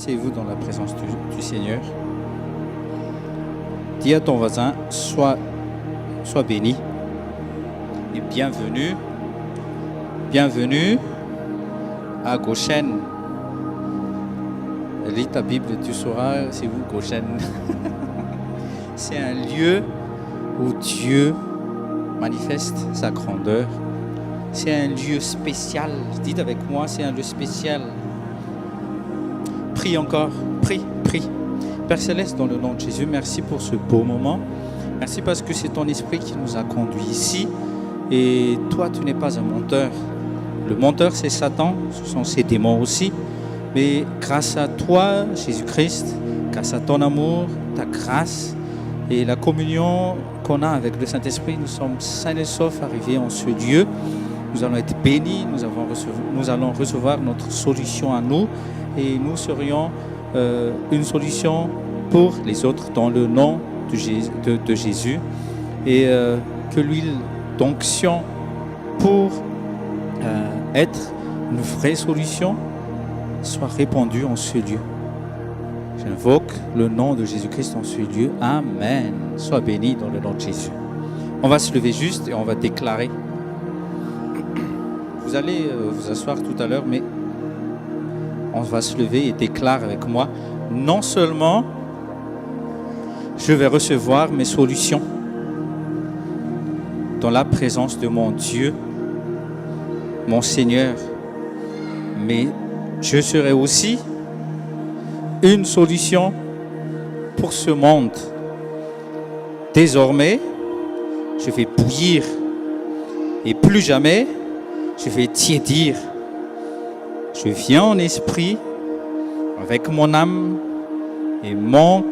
Asseyez-vous dans la présence du Seigneur. Dis à ton voisin, sois béni et bienvenue à Goshen. Lis ta Bible et tu sauras, c'est où Goshen. C'est un lieu où Dieu manifeste sa grandeur. C'est un lieu spécial. Dites avec moi, c'est un lieu spécial. Prie encore, prie. Père Céleste, dans le nom de Jésus, merci pour ce beau moment. Merci parce que c'est ton esprit qui nous a conduits ici. Et toi, tu n'es pas un menteur. Le menteur, c'est Satan, ce sont ses démons aussi. Mais grâce à toi, Jésus-Christ, grâce à ton amour, ta grâce et la communion qu'on a avec le Saint-Esprit, nous sommes sains et saufs arrivés en ce lieu. Nous allons être bénis, nous allons recevoir notre solution à nous et nous serions une solution pour les autres dans le nom de Jésus. Et que l'huile d'onction pour être une vraie solution soit répandue en ce lieu. J'invoque le nom de Jésus-Christ en ce lieu. Amen. Sois béni dans le nom de Jésus. On va se lever juste et on va déclarer. Vous allez vous asseoir tout à l'heure, mais on va se lever et déclare avec moi. Non seulement je vais recevoir mes solutions dans la présence de mon Dieu, mon Seigneur, mais je serai aussi une solution pour ce monde. Désormais, je vais bouillir et plus jamais je vais tiédir. Je viens en esprit avec mon âme et mon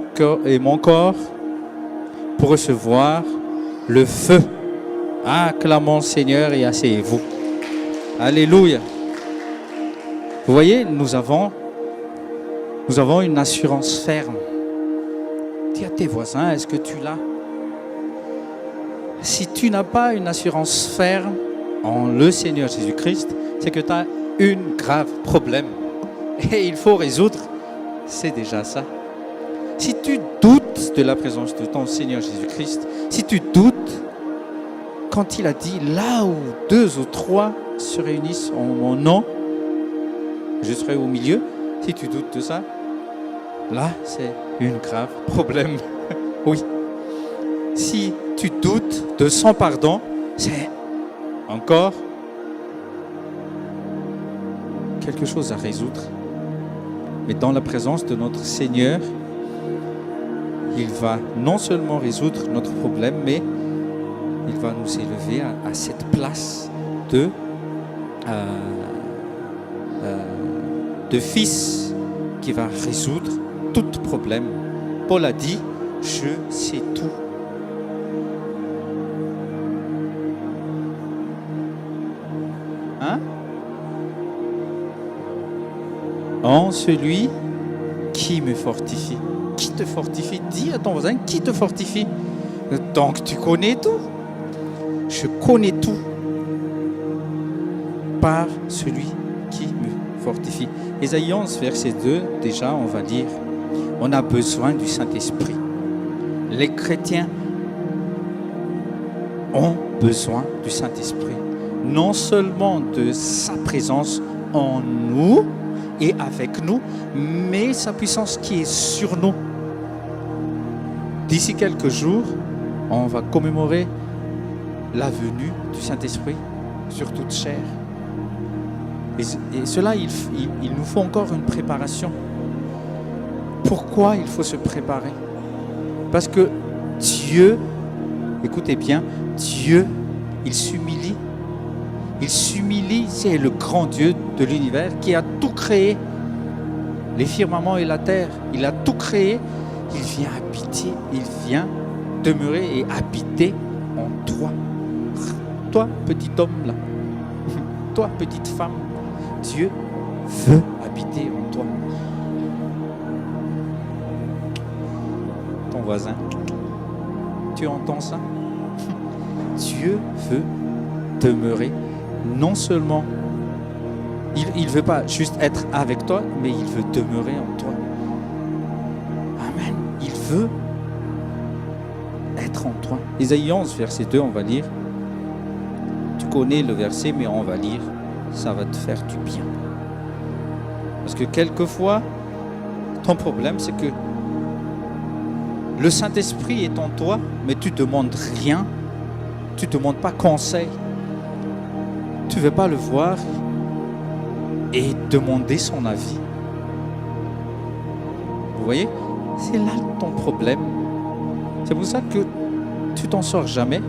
corps pour recevoir le feu. Acclamons Seigneur et asseyez-vous. Alléluia. Vous voyez, nous avons une assurance ferme. Dis à tes voisins, est-ce que tu l'as? Si tu n'as pas une assurance ferme en le Seigneur Jésus-Christ, c'est que tu as un grave problème. Et il faut résoudre. C'est déjà ça. Si tu doutes de la présence de ton Seigneur Jésus-Christ, si tu doutes, quand il a dit, là où 2 ou 3 se réunissent en mon nom, je serai au milieu. Si tu doutes de ça, là, c'est un grave problème. Oui. Si tu doutes de son pardon, c'est encore quelque chose à résoudre. Mais dans la présence de notre Seigneur, il va non seulement résoudre notre problème, mais il va nous élever à cette place de fils qui va résoudre tout problème. Paul a dit, je sais tout. Hein? En celui qui me fortifie. Qui te fortifie? Dis à ton voisin, qui te fortifie? Donc tu connais tout. Je connais tout par celui qui me fortifie. Ésaïe 11, verset 2, déjà on va lire. On a besoin du Saint-Esprit. Les chrétiens ont besoin du Saint-Esprit. Non seulement de sa présence en nous et avec nous, mais sa puissance qui est sur nous. D'ici quelques jours, on va commémorer la venue du Saint-Esprit sur toute chair. Et cela, il nous faut encore une préparation. Pourquoi il faut se préparer? Parce que Dieu, écoutez bien, Dieu, il s'humilie. Il s'humilie, c'est le grand Dieu de l'univers qui a tout créé. Les firmaments et la terre, il a tout créé. Il vient habiter, il vient demeurer et habiter en toi. Toi, petit homme là, toi, petite femme, Dieu veut habiter en toi. Ton voisin, tu entends ça? Dieu veut demeurer non seulement Il ne veut pas juste être avec toi, mais il veut demeurer en toi. Amen. Il veut être en toi. Ésaïe 11, verset 2, on va lire. Tu connais le verset, mais on va lire. Ça va te faire du bien. Parce que quelquefois, ton problème, c'est que le Saint-Esprit est en toi, mais tu ne demandes rien. Tu ne demandes pas conseil. Tu ne veux pas le voir et demander son avis. Vous voyez? C'est là ton problème. C'est pour ça que tu t'en sors jamais.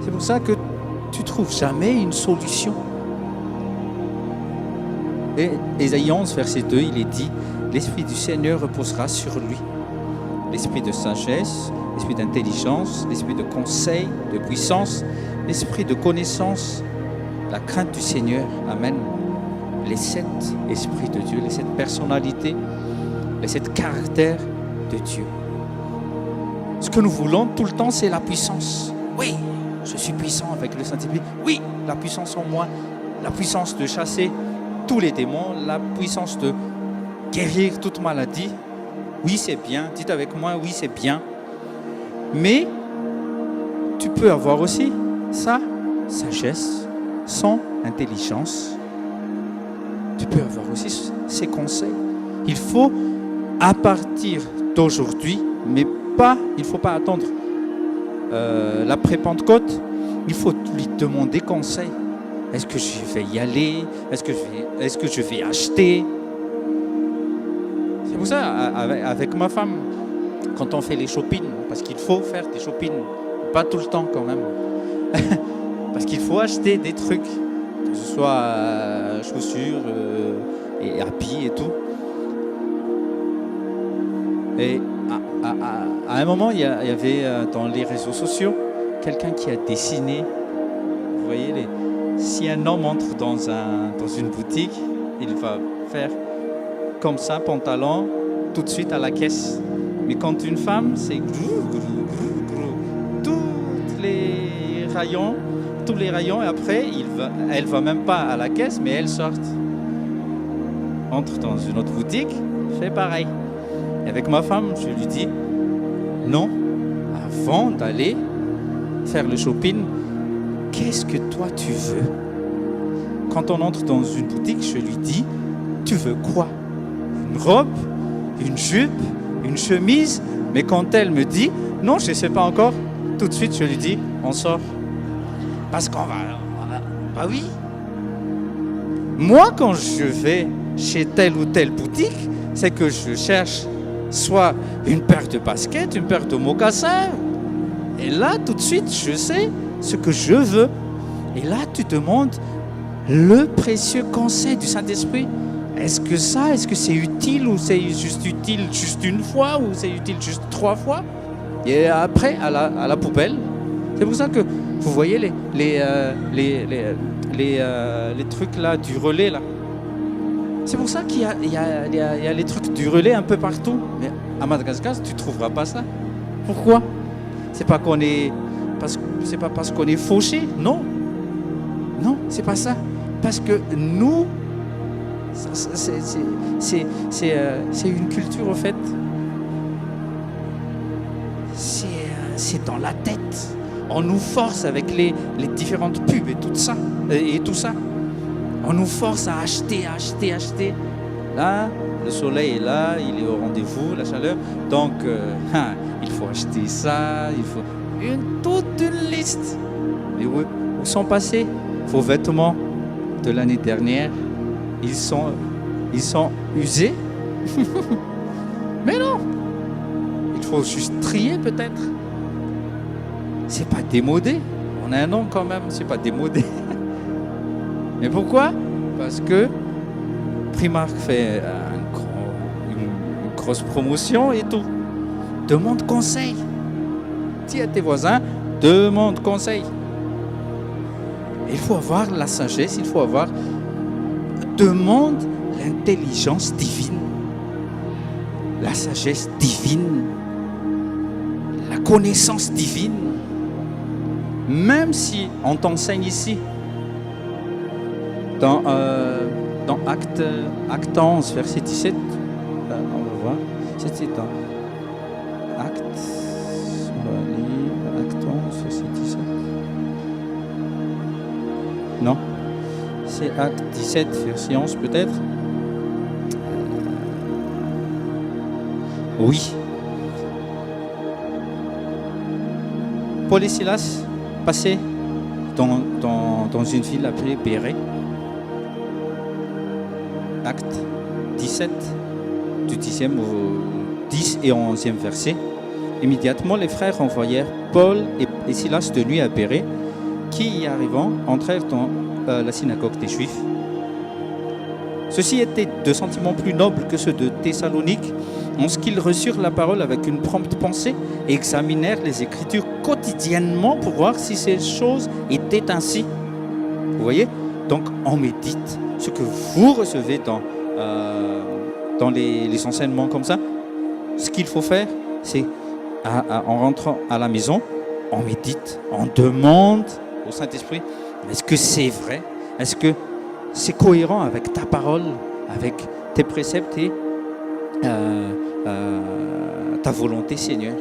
C'est pour ça que tu ne trouves jamais une solution. Et Ésaïe 11, verset 2, il est dit, l'Esprit du Seigneur reposera sur lui. L'esprit de sagesse, l'esprit d'intelligence, l'esprit de conseil, de puissance, l'esprit de connaissance, la crainte du Seigneur. Amen. Les 7 esprits de Dieu, les 7 personnalités, les 7 caractères de Dieu. Ce que nous voulons tout le temps, c'est la puissance. Oui, je suis puissant avec le Saint-Esprit. Oui, la puissance en moi, la puissance de chasser tous les démons, la puissance de guérir toute maladie. Oui, c'est bien. Dites avec moi, oui, c'est bien. Mais tu peux avoir aussi sa sagesse, son intelligence. Tu peux avoir aussi ses conseils. Il faut, à partir d'aujourd'hui, mais pas, il ne faut pas attendre l'après-Pentecôte, il faut lui demander conseil. Est-ce que je vais y aller? Est-ce que je vais acheter? C'est pour ça, avec ma femme, quand on fait les shopping, parce qu'il faut faire des shopping, pas tout le temps quand même, parce qu'il faut acheter des trucs, que ce soit chaussures et habits et tout. Et à un moment, il y avait dans les réseaux sociaux quelqu'un qui a dessiné, vous voyez, si un homme entre dans une boutique, il va faire comme ça, pantalon, tout de suite à la caisse. Mais quand une femme, c'est tous les rayons, et après, elle va même pas à la caisse, mais elle sort. Entre dans une autre boutique, fait pareil. Et avec ma femme, je lui dis, non, avant d'aller faire le shopping, qu'est-ce que toi tu veux? Quand on entre dans une boutique, je lui dis, tu veux quoi? Une robe, une jupe, une chemise? Mais quand elle me dit, non, je ne sais pas encore, tout de suite je lui dis, on sort. Parce qu'on va... Bah oui. Moi, quand je vais chez telle ou telle boutique, c'est que je cherche soit une paire de baskets, une paire de mocassins. Et là, tout de suite, je sais ce que je veux. Et là, tu demandes le précieux conseil du Saint-Esprit. Est-ce que c'est utile ou c'est juste utile juste une fois ou c'est utile juste 3 fois? Et après, à la poubelle. C'est pour ça que vous voyez les trucs là du relais là. C'est pour ça qu'il y a les trucs du relais un peu partout. Mais à Madagascar, tu ne trouveras pas ça. Pourquoi? C'est pas parce qu'on est fauché, non. Non, c'est pas ça. Parce que nous, c'est une culture au fait. C'est dans la tête. On nous force avec les différentes pubs et tout ça. On nous force à acheter. Là, le soleil est là, il est au rendez-vous, la chaleur. Donc, il faut acheter ça, il faut toute une liste. Mais où sont passés vos vêtements de l'année dernière? Ils sont usés. Mais non, il faut juste trier peut-être. C'est pas démodé. On a un nom quand même, c'est pas démodé. Mais pourquoi? Parce que Primark fait une grosse promotion et tout. Demande conseil. Dis à tes voisins, demande conseil. Il faut avoir la sagesse, il faut avoir... Demande l'intelligence divine, la sagesse divine, la connaissance divine. Même si on t'enseigne ici, Dans Acte 11, verset 17, on va voir, c'était dans Acte 11, verset 17. Non, c'est Acte 17, verset 11 peut-être. Oui. Paul et Silas passaient dans une ville appelée Bérée. Acte 17, du 10e au 10 et 11e verset. Immédiatement, les frères envoyèrent Paul et Silas de nuit à Bérée, qui, y arrivant, entrèrent dans la synagogue des Juifs. Ceux-ci étaient de sentiments plus nobles que ceux de Thessalonique, en ce qu'ils reçurent la parole avec une prompte pensée et examinèrent les Écritures quotidiennement pour voir si ces choses étaient ainsi. Vous voyez ? Donc, on médite ce que vous recevez dans les enseignements comme ça. Ce qu'il faut faire, c'est en rentrant à la maison, on médite, on demande au Saint-Esprit, est-ce que c'est vrai? Est-ce que c'est cohérent avec ta parole, avec tes préceptes et ta volonté, Seigneur?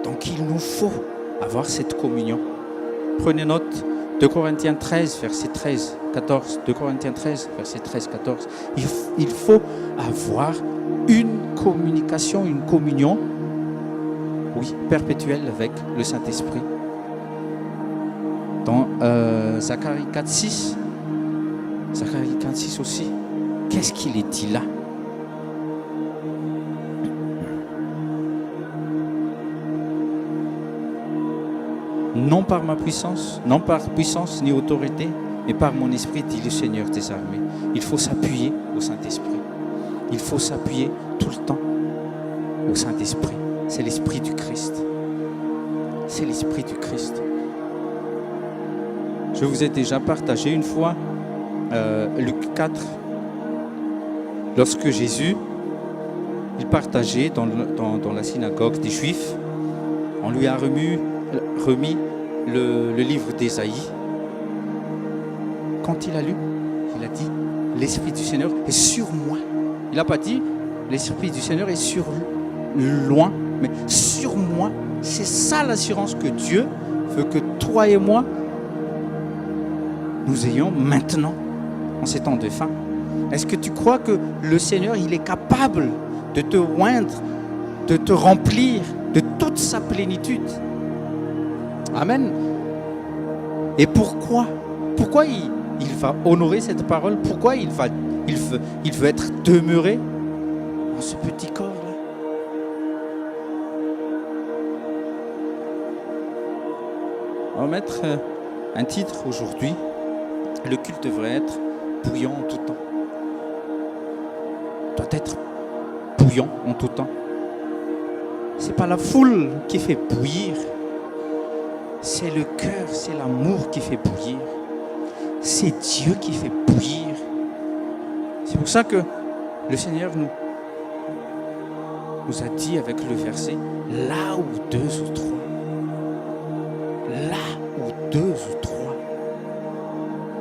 Donc il nous faut avoir cette communion. Prenez note, 2 Corinthiens 13, verset 13, 14. 2 Corinthiens 13, verset 13, 14. Il faut avoir une communication, une communion, oui, perpétuelle avec le Saint-Esprit. Dans Zacharie 4, 6, Zacharie 4, 6 aussi, qu'est-ce qu'il est dit là? Non par ma puissance, non par puissance ni autorité, mais par mon esprit, dit le Seigneur des armées. Il faut s'appuyer au Saint-Esprit. Il faut s'appuyer tout le temps au Saint-Esprit. C'est l'Esprit du Christ. C'est l'Esprit du Christ. Je vous ai déjà partagé une fois Luc 4, lorsque Jésus il partageait dans la synagogue des Juifs, on lui a remis le livre d'Ésaïe. Quand il a lu, il a dit « L'Esprit du Seigneur est sur moi ». Il n'a pas dit « L'Esprit du Seigneur est sur loin », mais « sur moi ». C'est ça l'assurance que Dieu veut que toi et moi, nous ayons maintenant, en ces temps de fin. Est-ce que tu crois que le Seigneur, il est capable de te oindre, de te remplir de toute sa plénitude? Amen. Et pourquoi il va honorer cette parole? Pourquoi il veut être demeuré dans ce petit corps-là? On va mettre un titre aujourd'hui. Le culte devrait être bouillant en tout temps. Doit être bouillant en tout temps. C'est pas la foule qui fait bouillir. C'est le cœur, c'est l'amour qui fait bouillir. C'est Dieu qui fait bouillir. C'est pour ça que le Seigneur nous a dit avec le verset, là où deux ou trois, là où deux ou trois,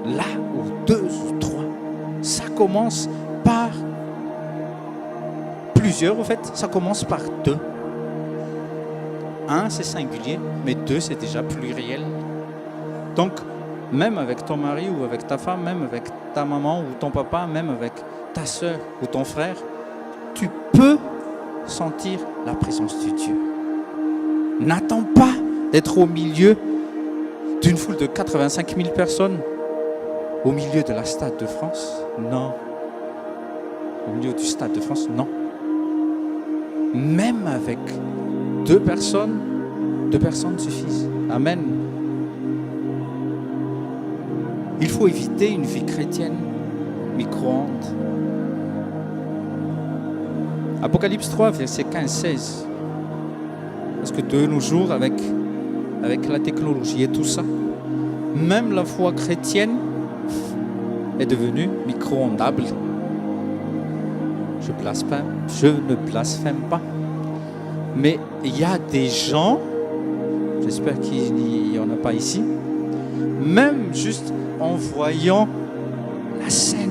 là où deux ou trois, ça commence par plusieurs, en fait, ça commence par deux. Un, c'est singulier, mais deux, c'est déjà pluriel. Donc, même avec ton mari ou avec ta femme, même avec ta maman ou ton papa, même avec ta soeur ou ton frère, tu peux sentir la présence de Dieu. N'attends pas d'être au milieu d'une foule de 85 000 personnes, au milieu de la Stade de France. Non. Au milieu du Stade de France, non. Même avec deux personnes suffisent. Amen. Il faut éviter une vie chrétienne micro-ondes. Apocalypse 3, verset 15-16. Parce que de nos jours, avec la technologie et tout ça, même la foi chrétienne est devenue micro-ondable. Je ne blasphème pas. Mais il y a des gens, j'espère qu'il n'y en a pas ici, même juste en voyant la la scène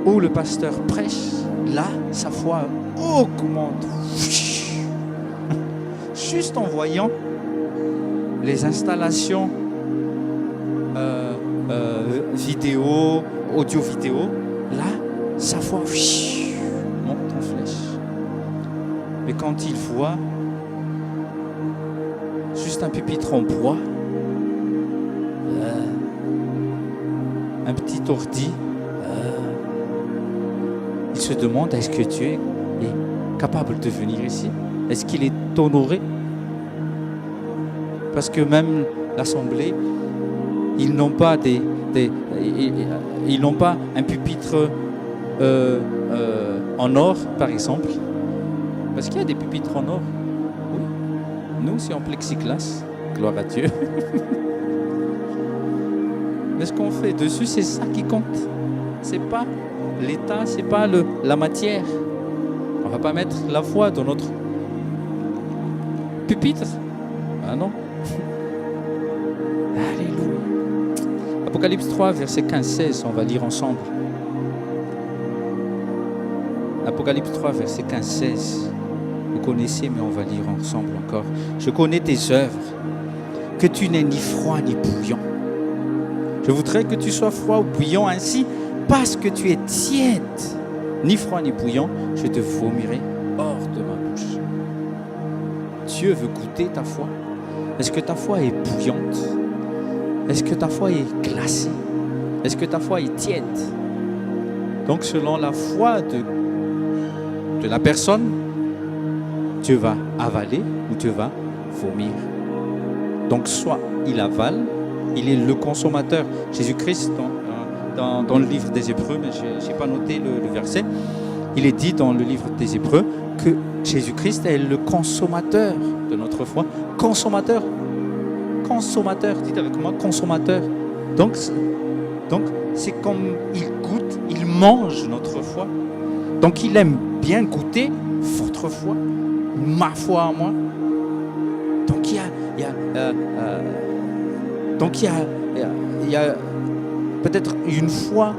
où le pasteur prêche, là, sa foi augmente. Juste en voyant les installations vidéo, audio-vidéo, là, sa foi monte en flèche. Mais quand il voit juste un pupitre en bois, un petit ordi, il se demande, est-ce que Dieu est capable de venir ici? Est-ce qu'il est honoré? Parce que même l'Assemblée, ils n'ont pas ils n'ont pas un pupitre en or, par exemple. Parce qu'il y a des pupitres en or. Oui. Nous, c'est en plexiglas. Gloire à Dieu. Mais ce qu'on fait dessus, c'est ça qui compte. C'est pas l'état, c'est pas la matière. On va pas mettre la foi dans notre pupitre. Ah non. Alléluia. Apocalypse 3, verset 15-16, on va lire ensemble. Apocalypse 3, verset 15-16. Vous connaissez, mais on va lire ensemble encore. Je connais tes œuvres, que tu n'es ni froid ni bouillant. Je voudrais que tu sois froid ou bouillant, ainsi, parce que tu es tiède, ni froid ni bouillant, je te vomirai hors de ma bouche. Dieu veut goûter ta foi. Est-ce que ta foi est bouillante? Est-ce que ta foi est glacée? Est-ce que ta foi est tiède? Donc, selon la foi de la personne, Dieu va avaler ou Dieu va vomir. Donc, soit il avale, il est le consommateur. Jésus-Christ, dans le livre des Hébreux, mais je n'ai pas noté le verset, il est dit dans le livre des Hébreux que Jésus-Christ est le consommateur de notre foi. Consommateur, dites avec moi, consommateur. Donc c'est comme il goûte, il mange notre foi. Donc il aime bien goûter votre foi, ma foi à moi. Donc il y a peut-être une foi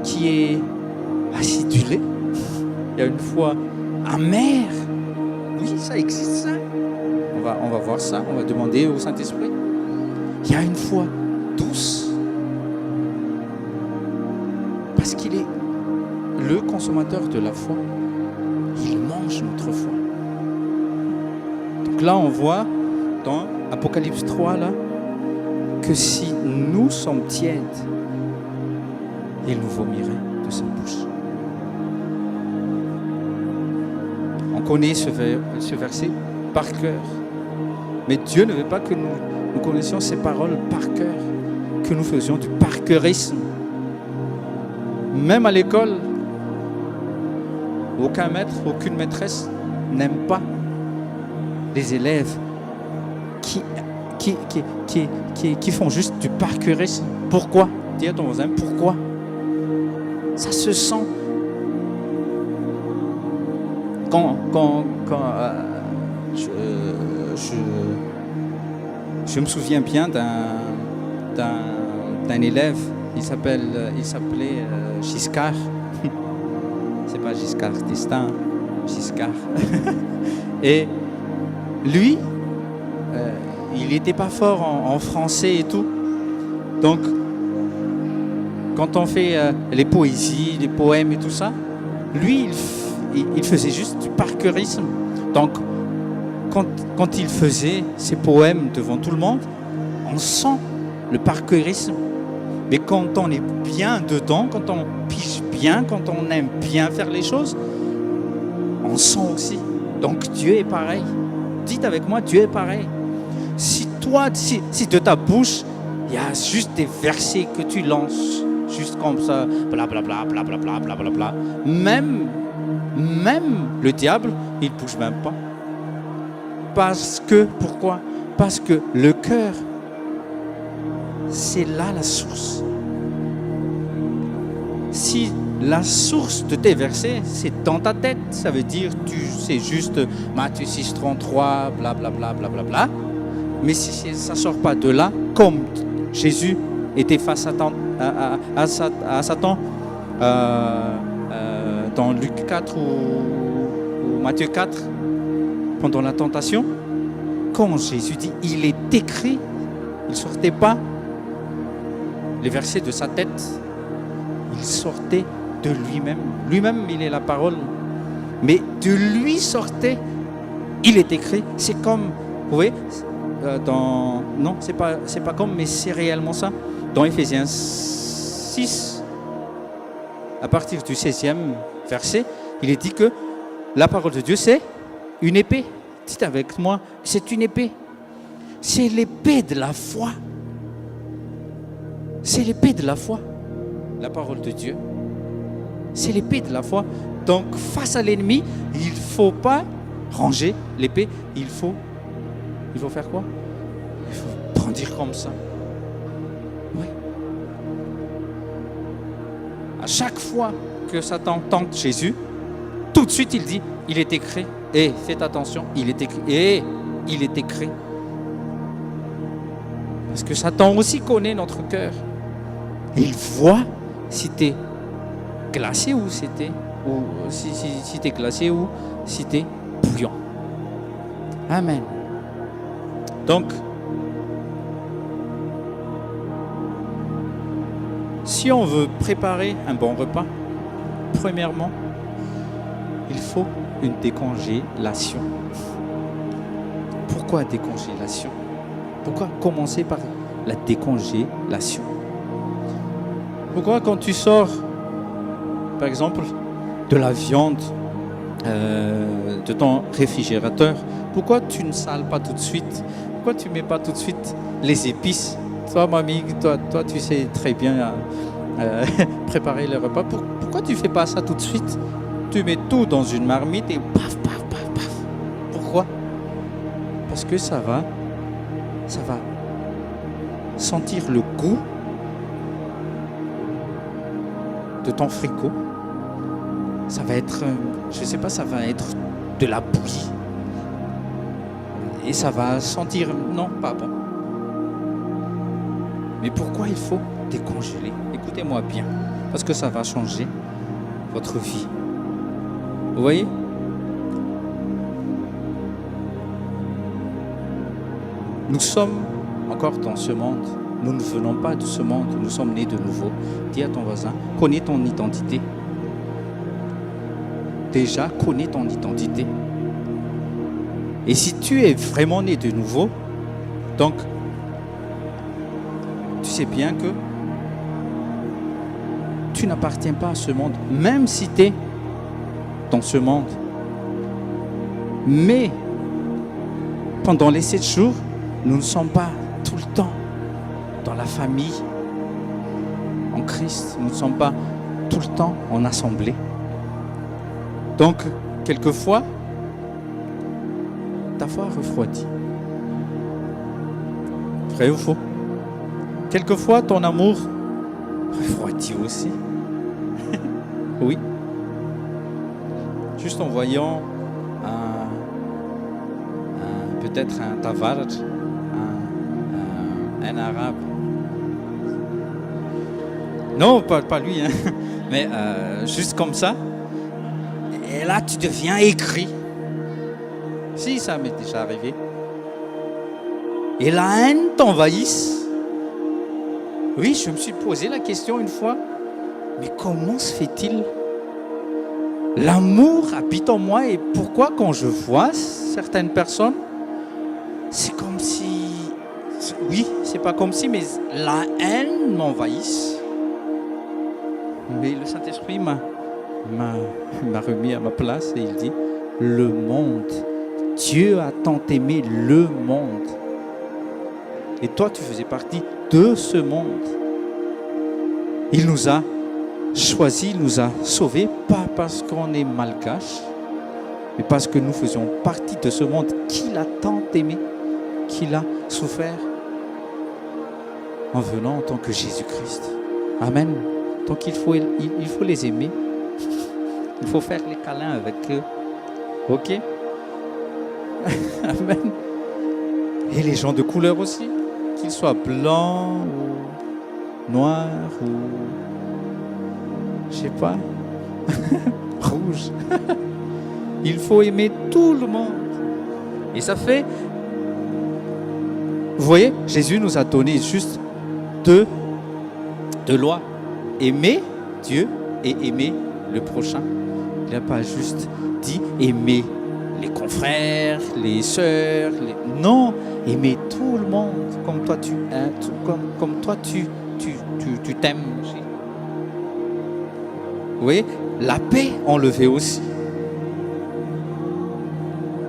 qui est acidulée. Il y a une foi amère. Oui, ça existe, ça. On va voir ça, on va demander au Saint-Esprit. Il y a une foi douce. Parce qu'il est le consommateur de la foi. Il mange notre foi. Donc là, on voit dans Apocalypse 3, là, que si nous sommes tièdes, il nous vomirait de sa bouche. On connaît ce verset par cœur. Mais Dieu ne veut pas que nous connaissions ces paroles par cœur, que nous faisions du par-cœurisme. Même à l'école, aucun maître, aucune maîtresse n'aime pas les élèves qui font juste du par-cœurisme. Pourquoi? Dis à ton voisin, pourquoi? Ça se sent. Quand je me souviens bien d'un élève, il s'appelait Giscard. C'est pas Giscard d'Estaing, Giscard. Et lui, il n'était pas fort en français et tout. Donc, quand on fait les poésies, les poèmes et tout ça, lui, il faisait juste du par-cœurisme. Donc, quand il faisait ses poèmes devant tout le monde, on sent le par-cœurisme. Mais quand on est bien dedans, quand on pige bien, quand on aime bien faire les choses, on sent aussi. Donc Dieu est pareil. Dites avec moi, Dieu est pareil. Si de ta bouche, il y a juste des versets que tu lances, juste comme ça, blablabla, blablabla, blablabla. Même le diable, il ne bouge même pas. Pourquoi? Parce que le cœur, c'est là la source. Si la source de tes versets, c'est dans ta tête, ça veut dire c'est juste Matthieu 6,33, blablabla, blablabla. Mais si ça ne sort pas de là, comme Jésus était face à Satan dans Luc 4 ou Matthieu 4, pendant la tentation, quand Jésus dit « il est écrit », il ne sortait pas les versets de sa tête, il sortait de lui-même. Lui-même, il est la parole, mais de lui sortait « il est écrit ». C'est comme, vous voyez, non, c'est pas comme, mais c'est réellement ça. Dans Éphésiens 6, à partir du 16e verset, il est dit que la parole de Dieu, c'est une épée. Dites avec moi, c'est une épée. C'est l'épée de la foi. C'est l'épée de la foi. La parole de Dieu. C'est l'épée de la foi. Donc, face à l'ennemi, il ne faut pas ranger l'épée. Il faut faire quoi? Il faut brandir comme ça. Oui. À chaque fois que Satan tente Jésus, tout de suite il dit, il est écrit. Et faites attention, il est écrit. Et il est écrit. Parce que Satan aussi connaît notre cœur. Il voit si tu es glacé ou si tu es glacé ou si tu es bouillant. Amen. Donc, si on veut préparer un bon repas, premièrement, il faut une décongélation. Pourquoi décongélation? Pourquoi commencer par la décongélation? Pourquoi quand tu sors, par exemple, de la viande de ton réfrigérateur, pourquoi tu ne sales pas tout de suite? Pourquoi tu ne mets pas tout de suite les épices? Toi, mamie, toi, tu sais très bien préparer le repas. Pourquoi tu ne fais pas ça tout de suite? Tu mets tout dans une marmite et paf, paf, paf, paf. Pourquoi? Parce que ça va sentir le goût de ton frigo. Ça va être, je ne sais pas, ça va être de la bouillie. Et ça va sentir, non, pas bon. Mais pourquoi il faut décongeler? Écoutez-moi bien, parce que ça va changer votre vie. Vous voyez? Nous sommes encore dans ce monde. Nous ne venons pas de ce monde. Nous sommes nés de nouveau. Dis à ton voisin, connais ton identité. Déjà, connais ton identité. Et si tu es vraiment né de nouveau, donc, tu sais bien que tu n'appartiens pas à ce monde, même si tu es dans ce monde. Mais, pendant les 7 jours, nous ne sommes pas tout le temps dans la famille, en Christ. Nous ne sommes pas tout le temps en assemblée. Donc, quelquefois, ta foi refroidit. Vrai ou faux? Quelquefois, ton amour refroidit aussi. Oui. Juste en voyant peut-être un Tavarj, un arabe. Non, pas lui, hein. Mais juste comme ça. Et là, tu deviens aigri. Si, ça m'est déjà arrivé. Et la haine t'envahisse. Oui, je me suis posé la question une fois. Mais comment se fait-il? L'amour habite en moi et pourquoi quand je vois certaines personnes, c'est comme si... Oui, c'est pas comme si, mais la haine m'envahisse. Mais le Saint-Esprit m'a remis à ma place et il dit, le monde, Dieu a tant aimé le monde. Et toi, tu faisais partie de ce monde. Il nous a choisis, il nous a sauvés, pas parce qu'on est malgache, mais parce que nous faisions partie de ce monde qu'il a tant aimé, qu'il a souffert en venant en tant que Jésus-Christ. Amen. Donc il faut les aimer. Il faut faire les câlins avec eux. Ok? Amen. Et les gens de couleur aussi, qu'ils soient blancs noir ou, je sais pas, rouge. Il faut aimer tout le monde. Et ça fait, vous voyez, Jésus nous a donné juste deux lois. Aimer Dieu et aimer le prochain. Il n'a pas juste dit aimer les confrères, les sœurs. Non, aimer tout le monde comme toi tu t'aimes aussi. Vous voyez, la paix enlevée aussi.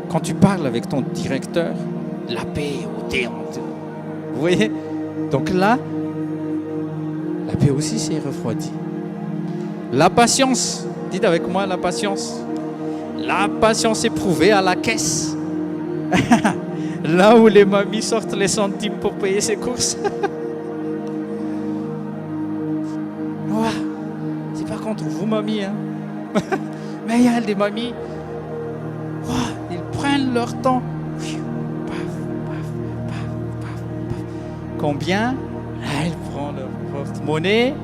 Quand tu parles avec ton directeur, la paix ôtée. Vous voyez? Donc là, la paix aussi s'est refroidie. La patience, dites avec moi la patience. La patience éprouvée à la caisse. Là où les mamies sortent les centimes pour payer ses courses. Ouais. C'est pas contre vous, mamie. Hein. Mais il y a des mamies. Ouais. Ils prennent leur temps. Combien? Elles prennent leur porte-monnaie.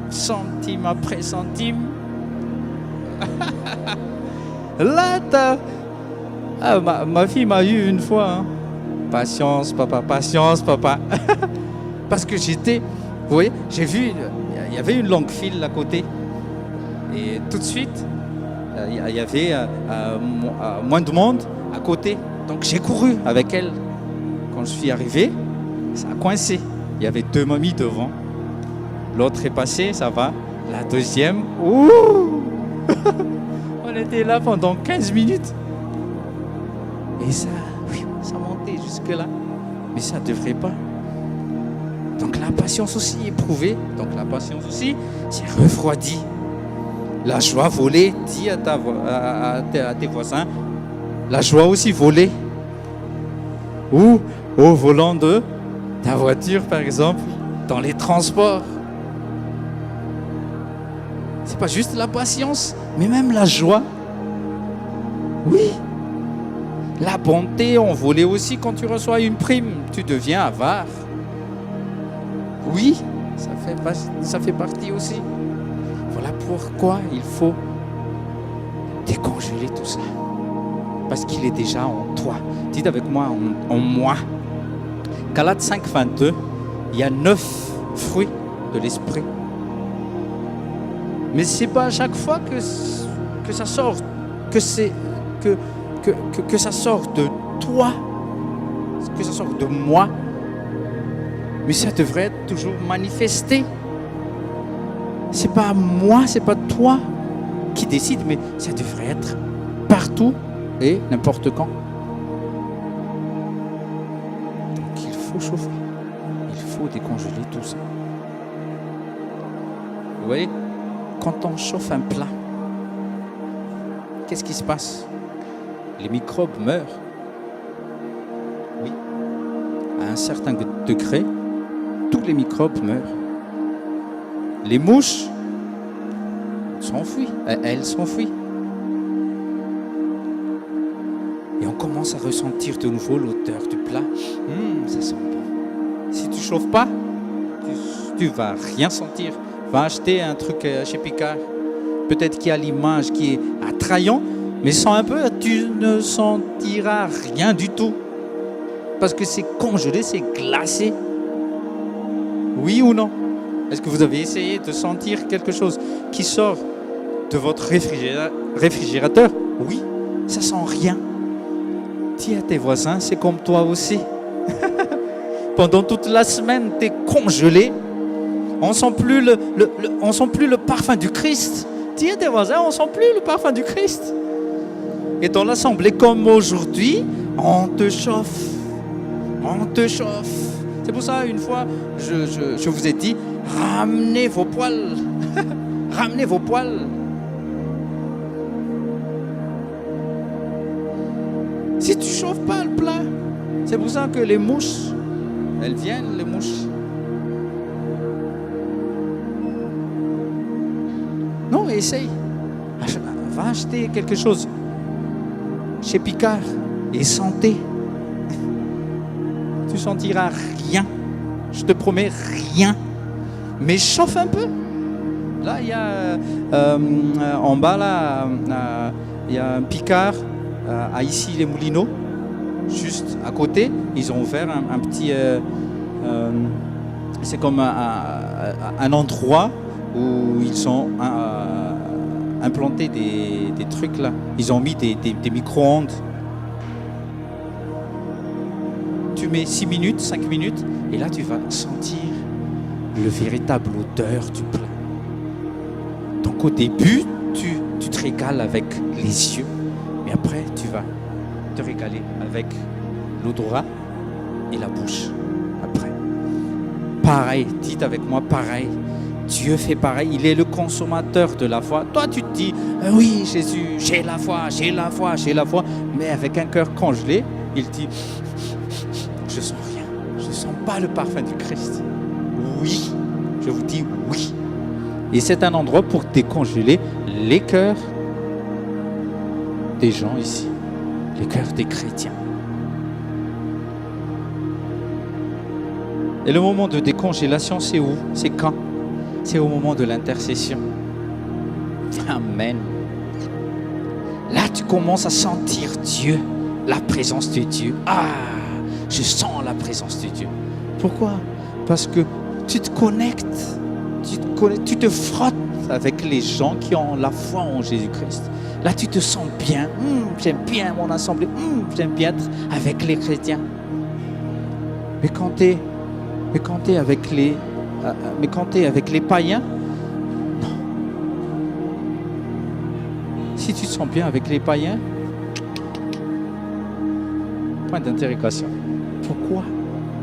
Centime après centime. Là, ma fille m'a eu une fois. Hein. Patience, papa, patience, papa. Parce que j'étais, vous voyez, j'ai vu, il y avait une longue file à côté. Et tout de suite, il y avait moins de monde à côté. Donc j'ai couru avec elle. Quand je suis arrivé, ça a coincé. Il y avait deux mamies devant. L'autre est passée, ça va. La deuxième, ouh. On était là pendant 15 minutes. Et ça montait jusque là. Mais ça ne devrait pas. Donc la patience aussi éprouvée. Donc la patience aussi s'est refroidie. La joie volée, dis à tes voisins. La joie aussi volée. Ou au volant de ta voiture, par exemple, dans les transports. C'est pas juste la patience, mais même la joie. Oui. La bonté envolée aussi quand tu reçois une prime. Tu deviens avare. Oui, ça fait partie aussi. Voilà pourquoi il faut décongeler tout ça. Parce qu'il est déjà en toi. Dites avec moi, en moi. Galates 5, 22, il y a 9 fruits de l'esprit. Mais c'est pas à chaque fois que ça sort, que ça sort de toi, que ça sort de moi. Mais ça devrait être toujours manifesté. C'est pas moi, c'est pas toi qui décide, mais ça devrait être partout et n'importe quand. Donc il faut chauffer, il faut décongeler tout ça. Vous voyez, quand on chauffe un plat, qu'est-ce qui se passe? Les microbes meurent. Oui. À un certain degré, tous les microbes meurent. Les mouches s'enfuient. Elles s'enfuient. Et on commence à ressentir de nouveau l'odeur du plat. Ça sent bon. Si tu ne chauffes pas, tu ne vas rien sentir. Va acheter un truc chez Picard. Peut-être qu'il y a l'image qui est attrayante, mais sans un peu, tu ne sentiras rien du tout. Parce que c'est congelé, c'est glacé. Oui ou non? Est-ce que vous avez essayé de sentir quelque chose qui sort de votre réfrigérateur? Oui, ça sent rien. Dis à tes voisins, c'est comme toi aussi. Pendant toute la semaine, tu es congelé. On sent plus le parfum du Christ. Dis à tes voisins, on sent plus le parfum du Christ. Et dans l'assemblée comme aujourd'hui, on te chauffe. On te chauffe. C'est pour ça, une fois, je vous ai dit, ramenez vos poils. Ramenez vos poils. Si tu ne chauffes pas le plat, c'est pour ça que les mouches, elles viennent, les mouches. Non, essaye. Va acheter quelque chose chez Picard et santé. Tu sentiras rien. Je te promets rien. mais chauffe un peu. Là, il y a en bas, là, il y a un Picard à ici les Moulineaux, juste à côté. Ils ont ouvert un petit... c'est comme un endroit où ils ont implanté des trucs là. Ils ont mis des micro-ondes. Tu mets 6 minutes, 5 minutes, et là tu vas sentir le véritable odeur du plat. Donc au début, tu te régales avec les yeux, mais après tu vas te régaler avec l'odorat et la bouche. Après, pareil, dites avec moi pareil. Dieu fait pareil, il est le consommateur de la foi. Toi tu te dis, oui Jésus, j'ai la foi, j'ai la foi, j'ai la foi, mais avec un cœur congelé, il dit, je sens rien, je sens pas le parfum du Christ. Oui, je vous dis oui. Et c'est un endroit pour décongeler les cœurs des gens ici, les cœurs des chrétiens. Et le moment de décongélation, c'est où? C'est quand? C'est au moment de l'intercession. Amen. Là, tu commences à sentir Dieu, la présence de Dieu. Ah, je sens la présence de Dieu. Pourquoi? Parce que tu te connectes. Tu te frottes avec les gens qui ont la foi en Jésus-Christ. Là, tu te sens bien. J'aime bien mon assemblée. J'aime bien être avec les chrétiens. Mais quand tu es avec les païens, non. Si tu te sens bien avec les païens, point d'interrogation. Pourquoi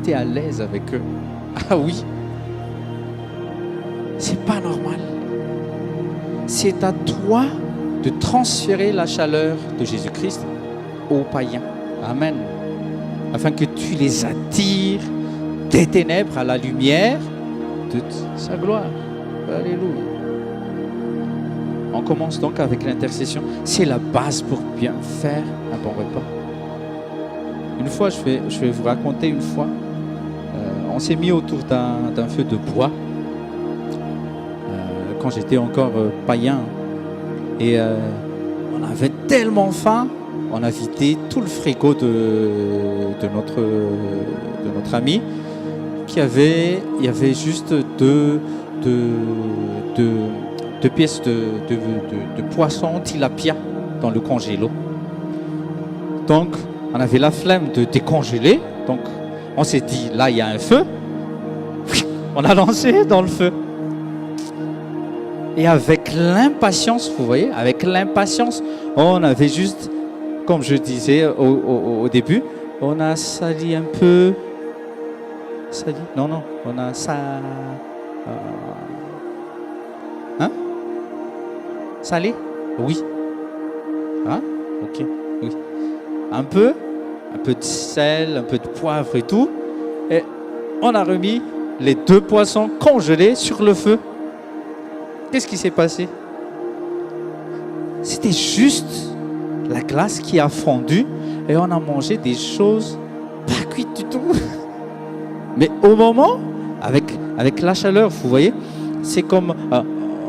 tu es à l'aise avec eux? Ah oui. C'est pas normal. C'est à toi de transférer la chaleur de Jésus-Christ aux païens. Amen. Afin que tu les attires des ténèbres à la lumière de sa gloire. Alléluia. On commence donc avec l'intercession. C'est la base pour bien faire un bon repas. Une fois, je vais vous raconter une fois. On s'est mis autour d'un feu de bois. Quand j'étais encore païen, et on avait tellement faim, on a vidé tout le frigo de notre ami, il y avait juste deux pièces de poisson tilapia dans le congélo. Donc on avait la flemme de décongeler, donc on s'est dit là il y a un feu, on a lancé dans le feu. Et avec l'impatience, vous voyez, avec l'impatience, on avait juste, comme je disais au début, on a sali un peu. Sali? Non, on a ça. Hein? Salé? Oui. Hein? Ok, oui. Un peu de sel, un peu de poivre et tout. Et on a remis les 2 poissons congelés sur le feu. Qu'est-ce qui s'est passé? C'était juste la glace qui a fondu et on a mangé des choses pas cuites du tout. Mais au moment, avec la chaleur, vous voyez, c'est comme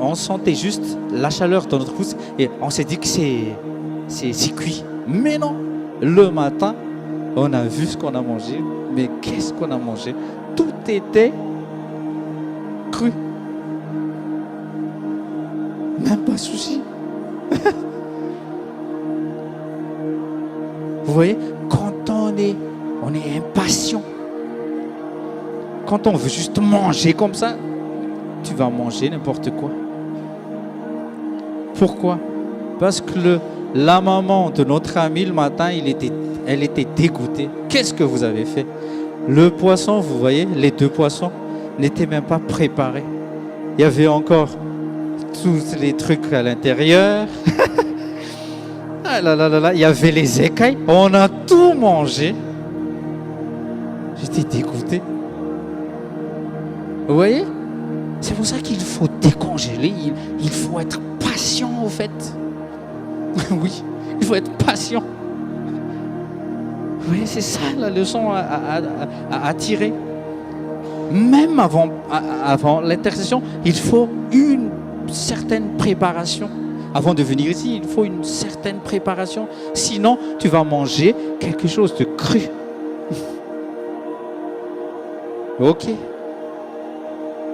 on sentait juste la chaleur dans notre bouche et on s'est dit que c'est cuit. Mais non, le matin, on a vu ce qu'on a mangé. Mais qu'est-ce qu'on a mangé? Tout était cru. Même pas souci. Vous voyez, quand on est impatient, quand on veut juste manger comme ça, tu vas manger n'importe quoi. Pourquoi? Parce que la maman de notre ami le matin, elle était dégoûtée. Qu'est-ce que vous avez fait? Le poisson, vous voyez, les 2 poissons n'étaient même pas préparés. Il y avait encore tous les trucs à l'intérieur. Ah là là là là, il y avait les écailles. On a tout mangé. J'étais dégoûté. Vous voyez? C'est pour ça qu'il faut décongeler. Il faut être patient, au fait. Oui, il faut être patient. Vous voyez, c'est ça la leçon à tirer. même avant l'intercession, il faut une certaine préparation. Avant de venir ici, il faut une certaine préparation. Sinon, tu vas manger quelque chose de cru. Ok.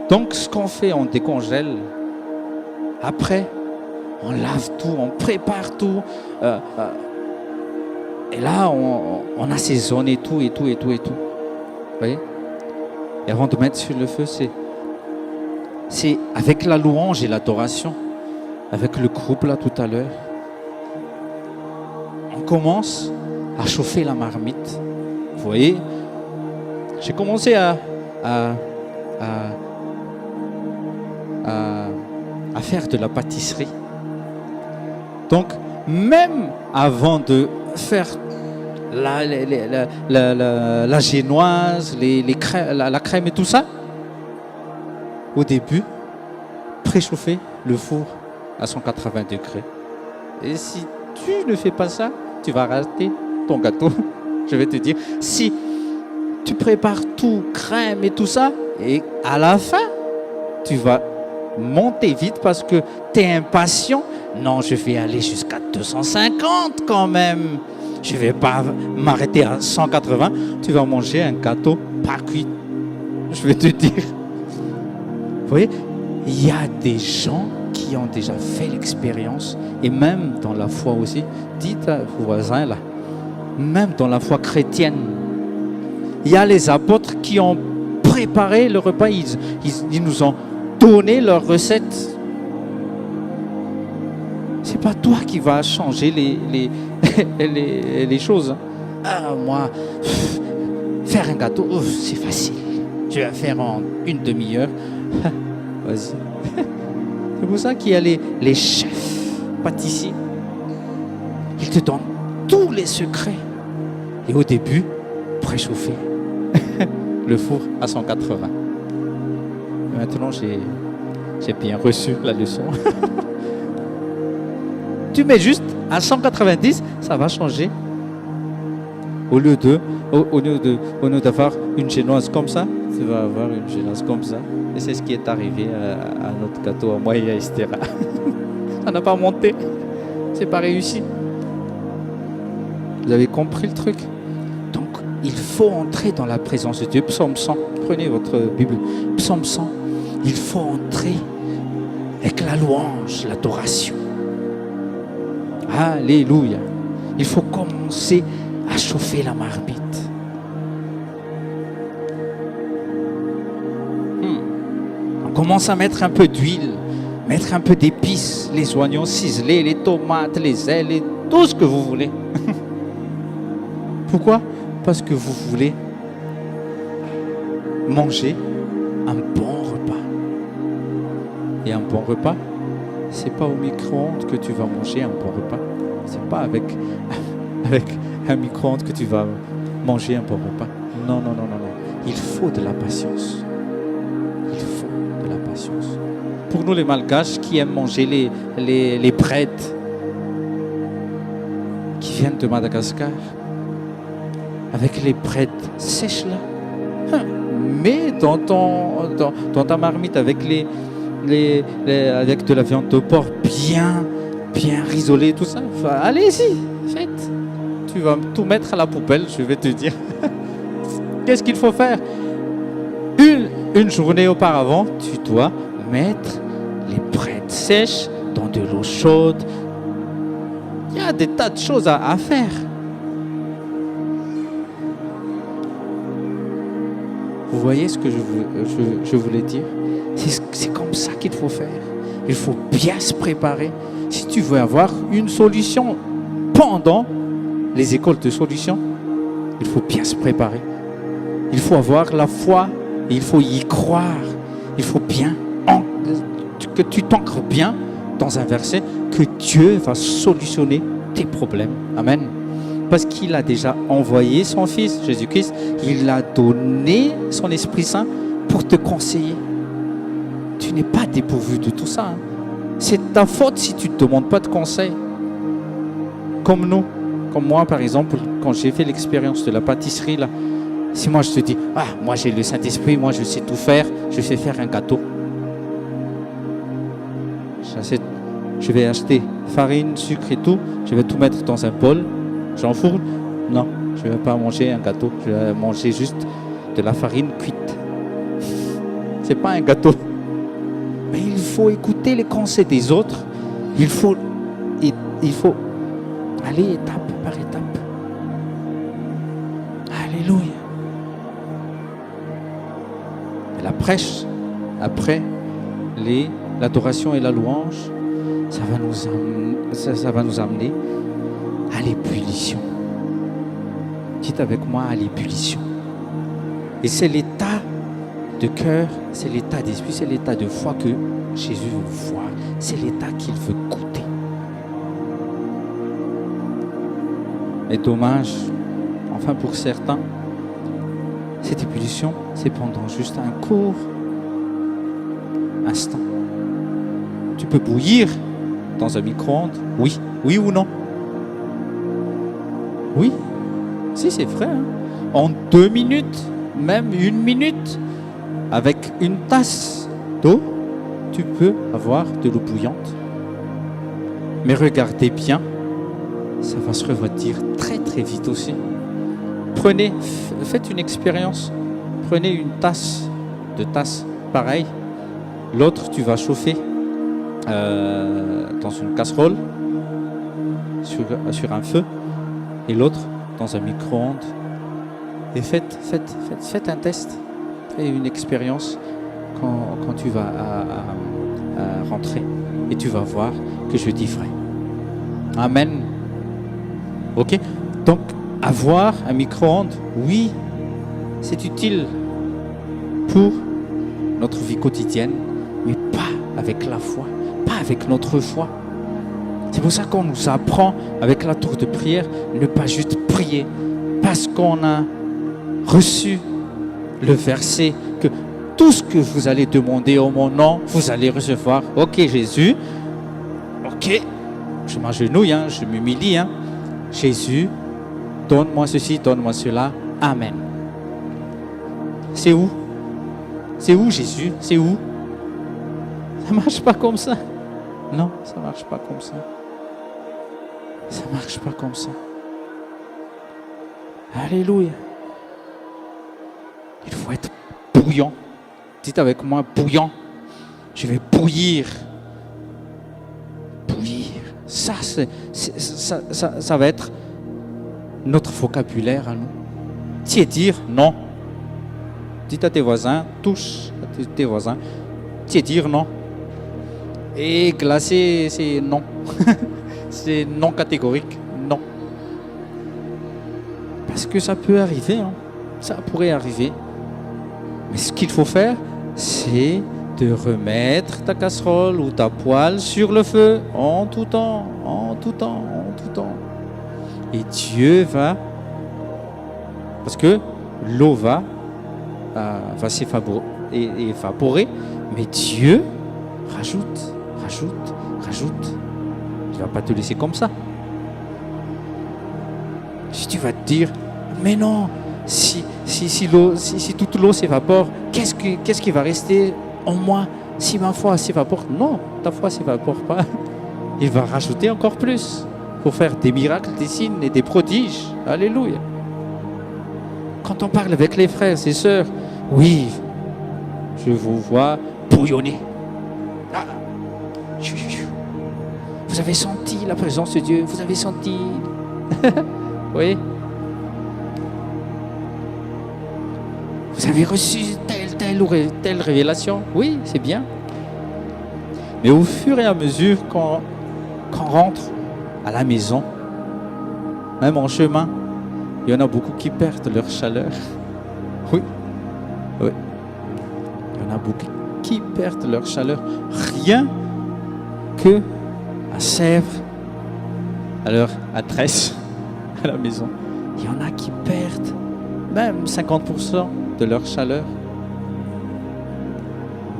Donc, ce qu'on fait, on décongèle. Après, on lave tout, on prépare tout. Et là, on assaisonne et tout. Vous voyez? Et avant de mettre sur le feu, c'est avec la louange et l'adoration, avec le groupe là tout à l'heure. On commence à chauffer la marmite. Vous voyez? J'ai commencé à faire de la pâtisserie. Donc, même avant de faire la génoise, la crème et tout ça, au début, préchauffer le four à 180 degrés. Et si tu ne fais pas ça, tu vas rater ton gâteau. Je vais te dire, si tu prépares tout, crème et tout ça, et à la fin, tu vas monter vite parce que tu es impatient. Non, je vais aller jusqu'à 250 quand même. Je ne vais pas m'arrêter à 180. Tu vas manger un gâteau pas cuit. Je vais te dire. Vous voyez, il y a des gens qui ont déjà fait l'expérience, et même dans la foi aussi. Dites à vos voisins là, même dans la foi chrétienne, il y a les apôtres qui ont préparé le repas. Ils nous ont donné leur recette. C'est pas toi qui vas changer les choses. Ah, moi, faire un gâteau, c'est facile. Je vais faire en une demi-heure. Vas-y. C'est pour ça qu'il y a les chefs pâtissiers. Ils te donnent tous les secrets. Et au début, préchauffer le four à 180. Et maintenant, j'ai bien reçu la leçon. Tu mets juste à 190, ça va changer. Au lieu d'avoir une génoise comme ça, tu vas avoir une génoise comme ça. Et c'est ce qui est arrivé à notre gâteau, à moi et à Esther. Ça n'a pas monté. C'est pas réussi. Vous avez compris le truc? Donc, il faut entrer dans la présence de Dieu. Psaume 100. Prenez votre Bible. Psaume 100. Il faut entrer avec la louange, l'adoration. Alléluia. Il faut commencer à chauffer la marmite. On commence à mettre un peu d'huile, mettre un peu d'épices, les oignons ciselés, les tomates, les ailes, et tout ce que vous voulez. Pourquoi? Parce que vous voulez manger un bon repas. Et un bon repas, c'est pas au micro-ondes que tu vas manger un bon repas. C'est pas avec un micro-ondes que tu vas manger un bon repas. Non. Il faut de la patience. Il faut de la patience. Pour nous les Malgaches qui aiment manger les breads qui viennent de Madagascar, avec les breads sèches là, mais dans ta marmite avec avec de la viande de porc bien risolée, tout ça. Enfin, allez-y, faites. Tu vas tout mettre à la poubelle, je vais te dire. Qu'est-ce qu'il faut faire? Une journée auparavant, tu dois mettre les breads sèches dans de l'eau chaude. Il y a des tas de choses à faire. Vous voyez ce que je voulais dire? C'est comme ça qu'il faut faire. Il faut bien se préparer. Si tu veux avoir une solution pendant les écoles de solutions, il faut bien se préparer. Il faut avoir la foi et il faut y croire. Il faut bien que tu t'ancres bien dans un verset que Dieu va solutionner tes problèmes. Amen. Parce qu'il a déjà envoyé son Fils, Jésus-Christ. Il a donné son Esprit Saint pour te conseiller. Tu n'es pas dépourvu de tout ça. C'est ta faute si tu ne te demandes pas de conseil. Comme nous, comme moi par exemple, quand j'ai fait l'expérience de la pâtisserie, là, Si moi je te dis, ah, moi j'ai le Saint-Esprit, moi je sais tout faire, je sais faire un gâteau. Je vais acheter farine, sucre et tout, je vais tout mettre dans un bol, j'enfourne. Non, je ne vais pas manger un gâteau, je vais manger juste de la farine cuite. C'est pas un gâteau. Mais il faut écouter les conseils des autres. Il faut aller étape par étape. Alléluia. Et la prêche, après l'adoration et la louange, ça va nous amener à l'ébullition. Dites avec moi, à l'ébullition. Et c'est l'état de cœur, c'est l'état d'esprit, c'est l'état de foi que Jésus veut voir. C'est l'état qu'il veut goûter. Mais dommage, enfin pour certains, cette ébullition, c'est pendant juste un court instant. Tu peux bouillir dans un micro-ondes, oui ou non? Oui, si c'est vrai. Hein. En 2 minutes, même 1 minute, avec une tasse d'eau, tu peux avoir de l'eau bouillante. Mais regardez bien, ça va se refroidir très très vite aussi. Faites une expérience. Prenez une tasse pareille. L'autre, tu vas chauffer dans une casserole sur un feu, et l'autre dans un micro-ondes. Et faites un test, faites une expérience quand tu vas rentrer, et tu vas voir que je dis vrai. Amen. Ok. Donc avoir un micro-ondes, oui, c'est utile pour notre vie quotidienne, mais pas avec la foi, pas avec notre foi. C'est pour ça qu'on nous apprend avec la tour de prière, ne pas juste prier, parce qu'on a reçu le verset que tout ce que vous allez demander en mon nom, vous allez recevoir. Ok Jésus, ok, je m'agenouille, je m'humilie. Jésus, donne-moi ceci, donne-moi cela. Amen. C'est où? C'est où Jésus? C'est où? Ça ne marche pas comme ça. Non, ça ne marche pas comme ça. Ça ne marche pas comme ça. Alléluia. Il faut être bouillant. Dites avec moi, bouillant. Je vais bouillir. Bouillir. Ça va être notre vocabulaire à nous. Tiédir, non. Dites à tes voisins, touche à tes voisins. Tiédir, non. Et glacé, c'est non. C'est non catégorique, non. Parce que ça peut arriver, ça pourrait arriver. Mais ce qu'il faut faire, c'est de remettre ta casserole ou ta poêle sur le feu en tout temps, en tout temps, en tout temps. Et Dieu va, parce que l'eau va s'évaporer, mais Dieu rajoute. Il ne va pas te laisser comme ça. Si tu vas te dire, mais non, si toute l'eau s'évapore, qu'est-ce qui va rester en moi si ma foi s'évapore? Non, ta foi ne s'évapore pas. Il va rajouter encore plus pour faire des miracles, des signes et des prodiges. Alléluia. Quand on parle avec les frères et sœurs, oui, je vous vois bouillonner. Ah. Vous avez senti la présence de Dieu, vous avez senti. Oui. Vous avez reçu telle révélation. Oui, c'est bien. Mais au fur et à mesure qu'on rentre à la maison, même en chemin, il y en a beaucoup qui perdent leur chaleur. Oui. Il y en a beaucoup qui perdent leur chaleur. Rien que à Sèvres, à leur adresse à la maison. Il y en a qui perdent même 50% de leur chaleur.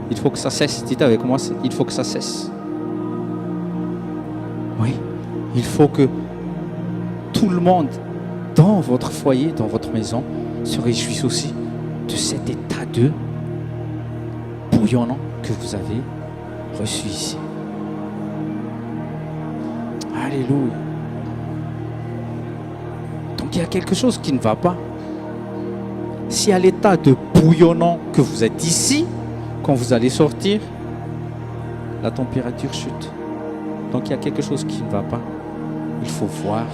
Il faut que ça cesse. Dites avec moi, il faut que ça cesse. Oui, il faut que tout le monde, dans votre foyer, dans votre maison, se réjouissent aussi de cet état de bouillonnant que vous avez reçu ici. Alléluia. Donc il y a quelque chose qui ne va pas. Si à l'état de bouillonnant que vous êtes ici, quand vous allez sortir, la température chute. Donc il y a quelque chose qui ne va pas. Il faut voir.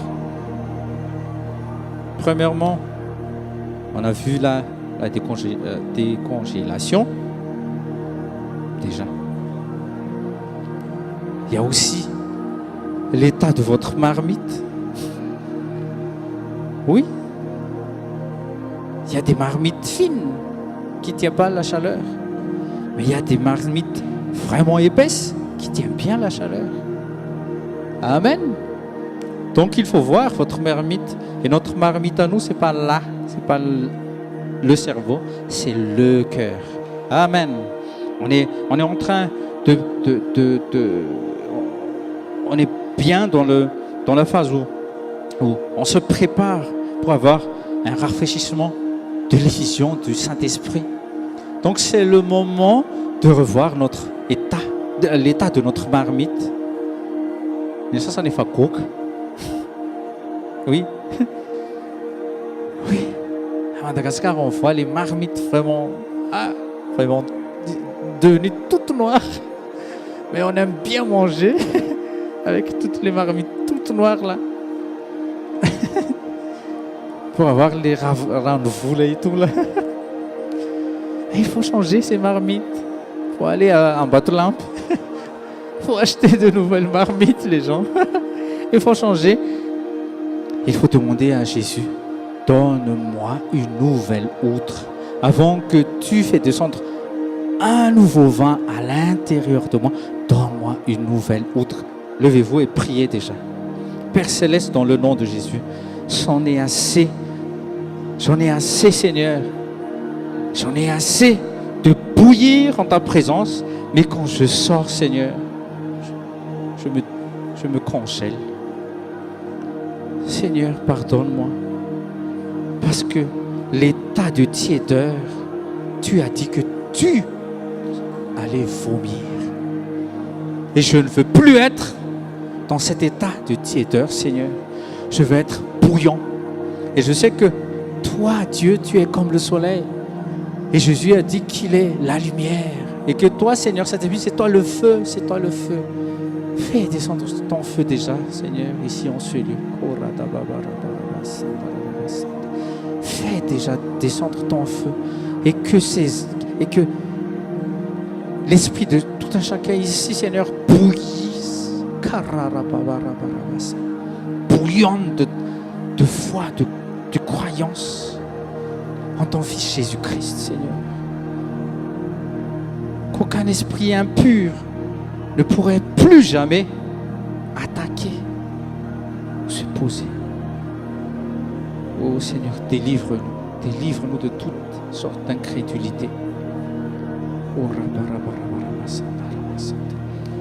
Premièrement, on a vu la décongélation. Déjà. Il y a aussi l'état de votre marmite. Oui. Il y a des marmites fines qui ne tiennent pas la chaleur. Mais il y a des marmites vraiment épaisses qui tiennent bien la chaleur. Amen. Donc il faut voir votre marmite. Et notre marmite à nous, ce n'est pas là, ce n'est pas le cerveau, c'est le cœur. Amen. On est en train on est bien dans la phase où on se prépare pour avoir un rafraîchissement de l'effusion du Saint-Esprit. Donc c'est le moment de revoir notre état, l'état de notre marmite. Mais ça n'est pas cook. Oui. Oui. À Madagascar, on voit les marmites vraiment devenues toutes noires. Mais on aime bien manger avec toutes les marmites toutes noires là. Pour avoir les rendez-vous et tout là. Il faut changer ces marmites. Il faut aller en bateau lampe. Il faut acheter de nouvelles marmites, les gens. Il faut changer. Il faut demander à Jésus, donne-moi une nouvelle outre. Avant que tu fais descendre un nouveau vin à l'intérieur de moi, donne-moi une nouvelle outre. Levez-vous et priez déjà. Père Céleste, dans le nom de Jésus, j'en ai assez. J'en ai assez, Seigneur. J'en ai assez de bouillir en ta présence. Mais quand je sors, Seigneur, je me congèle. Seigneur, pardonne-moi. Parce que l'état de tiédeur, tu as dit que tu allais vomir. Et je ne veux plus être dans cet état de tiédeur, Seigneur. Je veux être bouillant. Et je sais que toi, Dieu, tu es comme le soleil. Et Jésus a dit qu'il est la lumière. Et que toi, Seigneur, c'est toi le feu, c'est toi le feu. Fais descendre ton feu déjà, Seigneur, ici en ce lieu. Fais déjà descendre ton feu. Et que l'esprit de tout un chacun ici, Seigneur, bouillisse. Bouillonne de foi, de croyance en ton Fils Jésus-Christ, Seigneur. Qu'aucun esprit impur ne pourrait plus jamais attaquer ou se poser. Oh Seigneur, délivre-nous de toutes sortes d'incrédulité.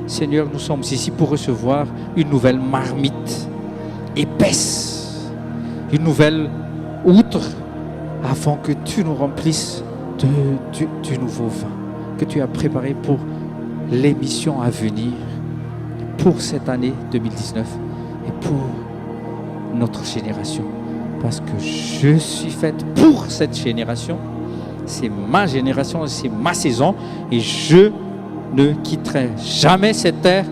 Seigneur, nous sommes ici pour recevoir une nouvelle marmite épaisse, une nouvelle outre, avant que tu nous remplisses du nouveau vin que tu as préparé pour l'émission à venir, pour cette année 2019 et pour notre génération. Parce que je suis faite pour cette génération. C'est ma génération, c'est ma saison. Et je ne quitterai jamais cette terre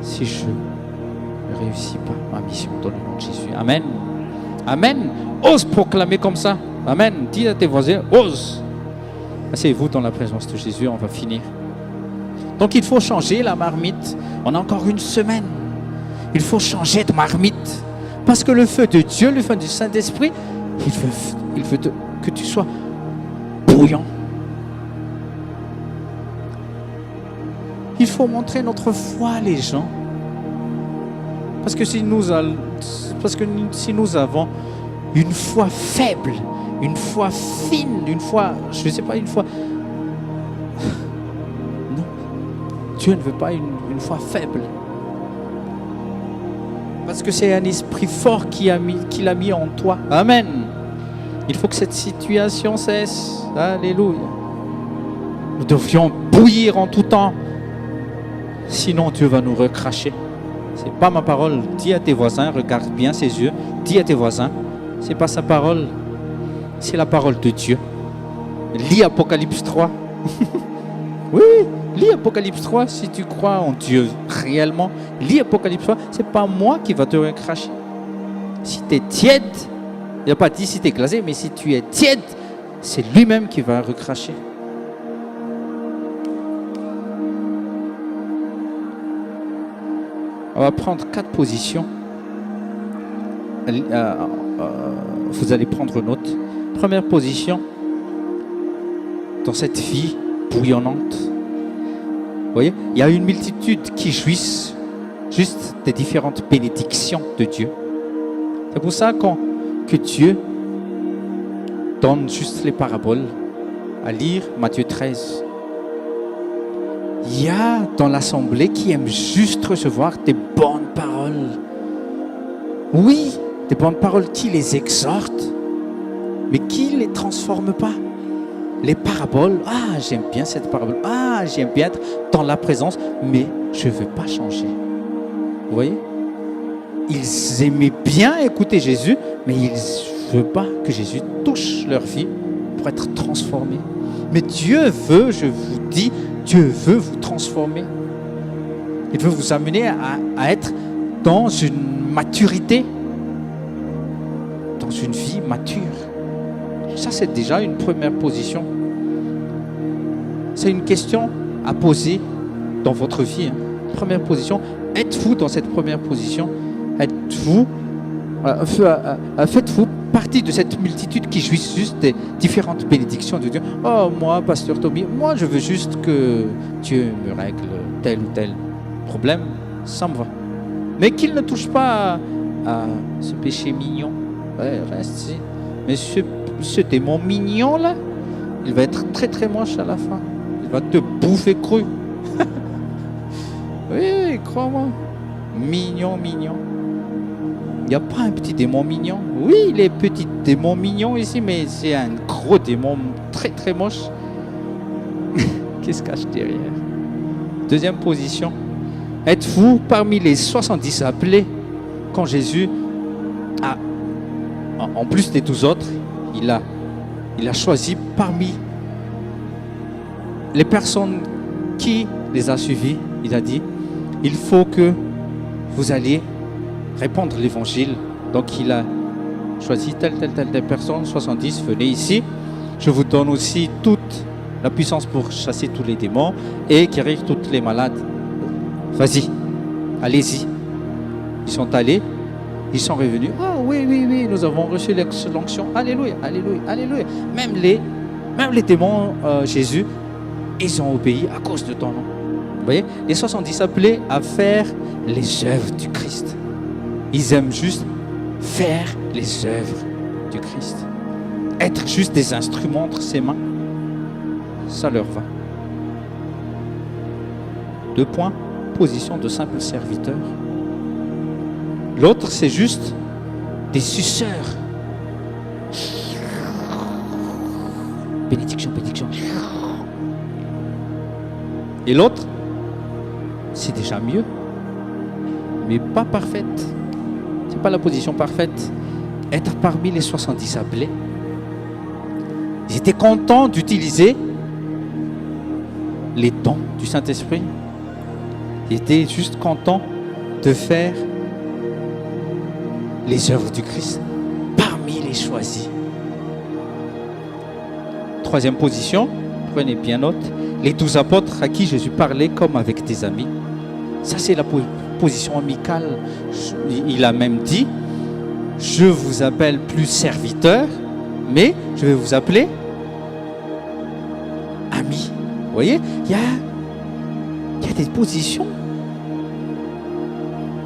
si je ne réussis pas ma mission dans le nom de Jésus. Amen. Amen. Ose proclamer comme ça. Amen. Dis à tes voisins, ose. Asseyez-vous dans la présence de Jésus, on va finir. Donc il faut changer la marmite. On a encore une semaine. Il faut changer de marmite. Parce que le feu de Dieu, le feu du Saint-Esprit, il veut que tu sois bouillant. Il faut montrer notre foi, les gens. Parce que si nous avons une foi faible, une foi fine, une foi, je ne sais pas, une foi... Non, Dieu ne veut pas une foi faible. Parce que c'est un esprit fort qu'il a mis en toi. Amen. Il faut que cette situation cesse. Alléluia. Nous devrions bouillir en tout temps. Sinon, Dieu va nous recracher. Ce n'est pas ma parole. Dis à tes voisins, regarde bien ses yeux. Dis à tes voisins, ce n'est pas sa parole. C'est la parole de Dieu. Lis Apocalypse 3. Oui, lis Apocalypse 3 si tu crois en Dieu réellement. Lis Apocalypse 3. Ce n'est pas moi qui va te recracher. Si tu es tiède, il n'a pas dit si tu es glacé, mais si tu es tiède, c'est lui-même qui va recracher. On va prendre 4 positions. Vous allez prendre note. Première position, dans cette vie bouillonnante, vous voyez, il y a une multitude qui jouissent juste des différentes bénédictions de Dieu. C'est pour ça que Dieu donne juste les paraboles à lire Matthieu 13. Il y a dans l'assemblée qui aiment juste recevoir des bonnes paroles. Oui, des bonnes paroles qui les exhortent, mais qui ne les transforment pas. Les paraboles, j'aime bien cette parabole, j'aime bien être dans la présence, mais je ne veux pas changer. Vous voyez? Ils aimaient bien écouter Jésus, mais ils ne veulent pas que Jésus touche leur vie pour être transformés. Mais Dieu veut, je vous dis, Dieu veut vous transformer. Il veut vous amener à être dans une maturité, dans une vie mature. Ça, c'est déjà une première position. C'est une question à poser dans votre vie. Première position, êtes-vous dans cette première position? Êtes-vous, faites-vous partie de cette multitude qui jouit juste des différentes bénédictions de Dieu? Oh, moi, pasteur Tommy, moi, je veux juste que Dieu me règle tel ou tel problème. Ça me va. Mais qu'il ne touche pas à ce péché mignon. Ouais, reste ici. Mais ce démon mignon, là, il va être très, très moche à la fin. Il va te bouffer cru. Oui, crois-moi. Mignon, mignon. Il n'y a pas un petit démon mignon. Oui, les petits démons mignons ici, mais c'est un gros démon très très moche. Qu'est-ce qu'il cache derrière? Deuxième position. Êtes-vous parmi les 70 appelés quand Jésus a, en plus des 12 autres, il a choisi parmi les personnes qui les a suivis, il a dit, il faut que vous alliez répandre l'évangile. Donc il a choisi telle personne, 70, venez ici. Je vous donne aussi toute la puissance pour chasser tous les démons et guérir toutes les malades. Vas-y, allez-y. Ils sont allés, ils sont revenus. Ah oui, nous avons reçu l'onction. Alléluia, alléluia, alléluia. Même les démons, Jésus, ils ont obéi à cause de ton nom. Vous voyez, les 70 appelés à faire les œuvres du Christ. Ils aiment juste faire les œuvres du Christ. Être juste des instruments entre ses mains, ça leur va. 2 points, position de simple serviteur. L'autre, c'est juste des suceurs. Bénédiction, bénédiction. Et l'autre, c'est déjà mieux, mais pas parfaite. C'est pas la position parfaite. Être parmi les 70 appelés. Ils étaient contents d'utiliser les dons du Saint-Esprit. Ils étaient juste contents de faire les œuvres du Christ parmi les choisis. Troisième position, prenez bien note, les 12 apôtres à qui Jésus parlait comme avec des amis. Ça, c'est la position amicale. Il a même dit, je vous appelle plus serviteur, mais je vais vous appeler ami. Vous voyez, il y a des positions.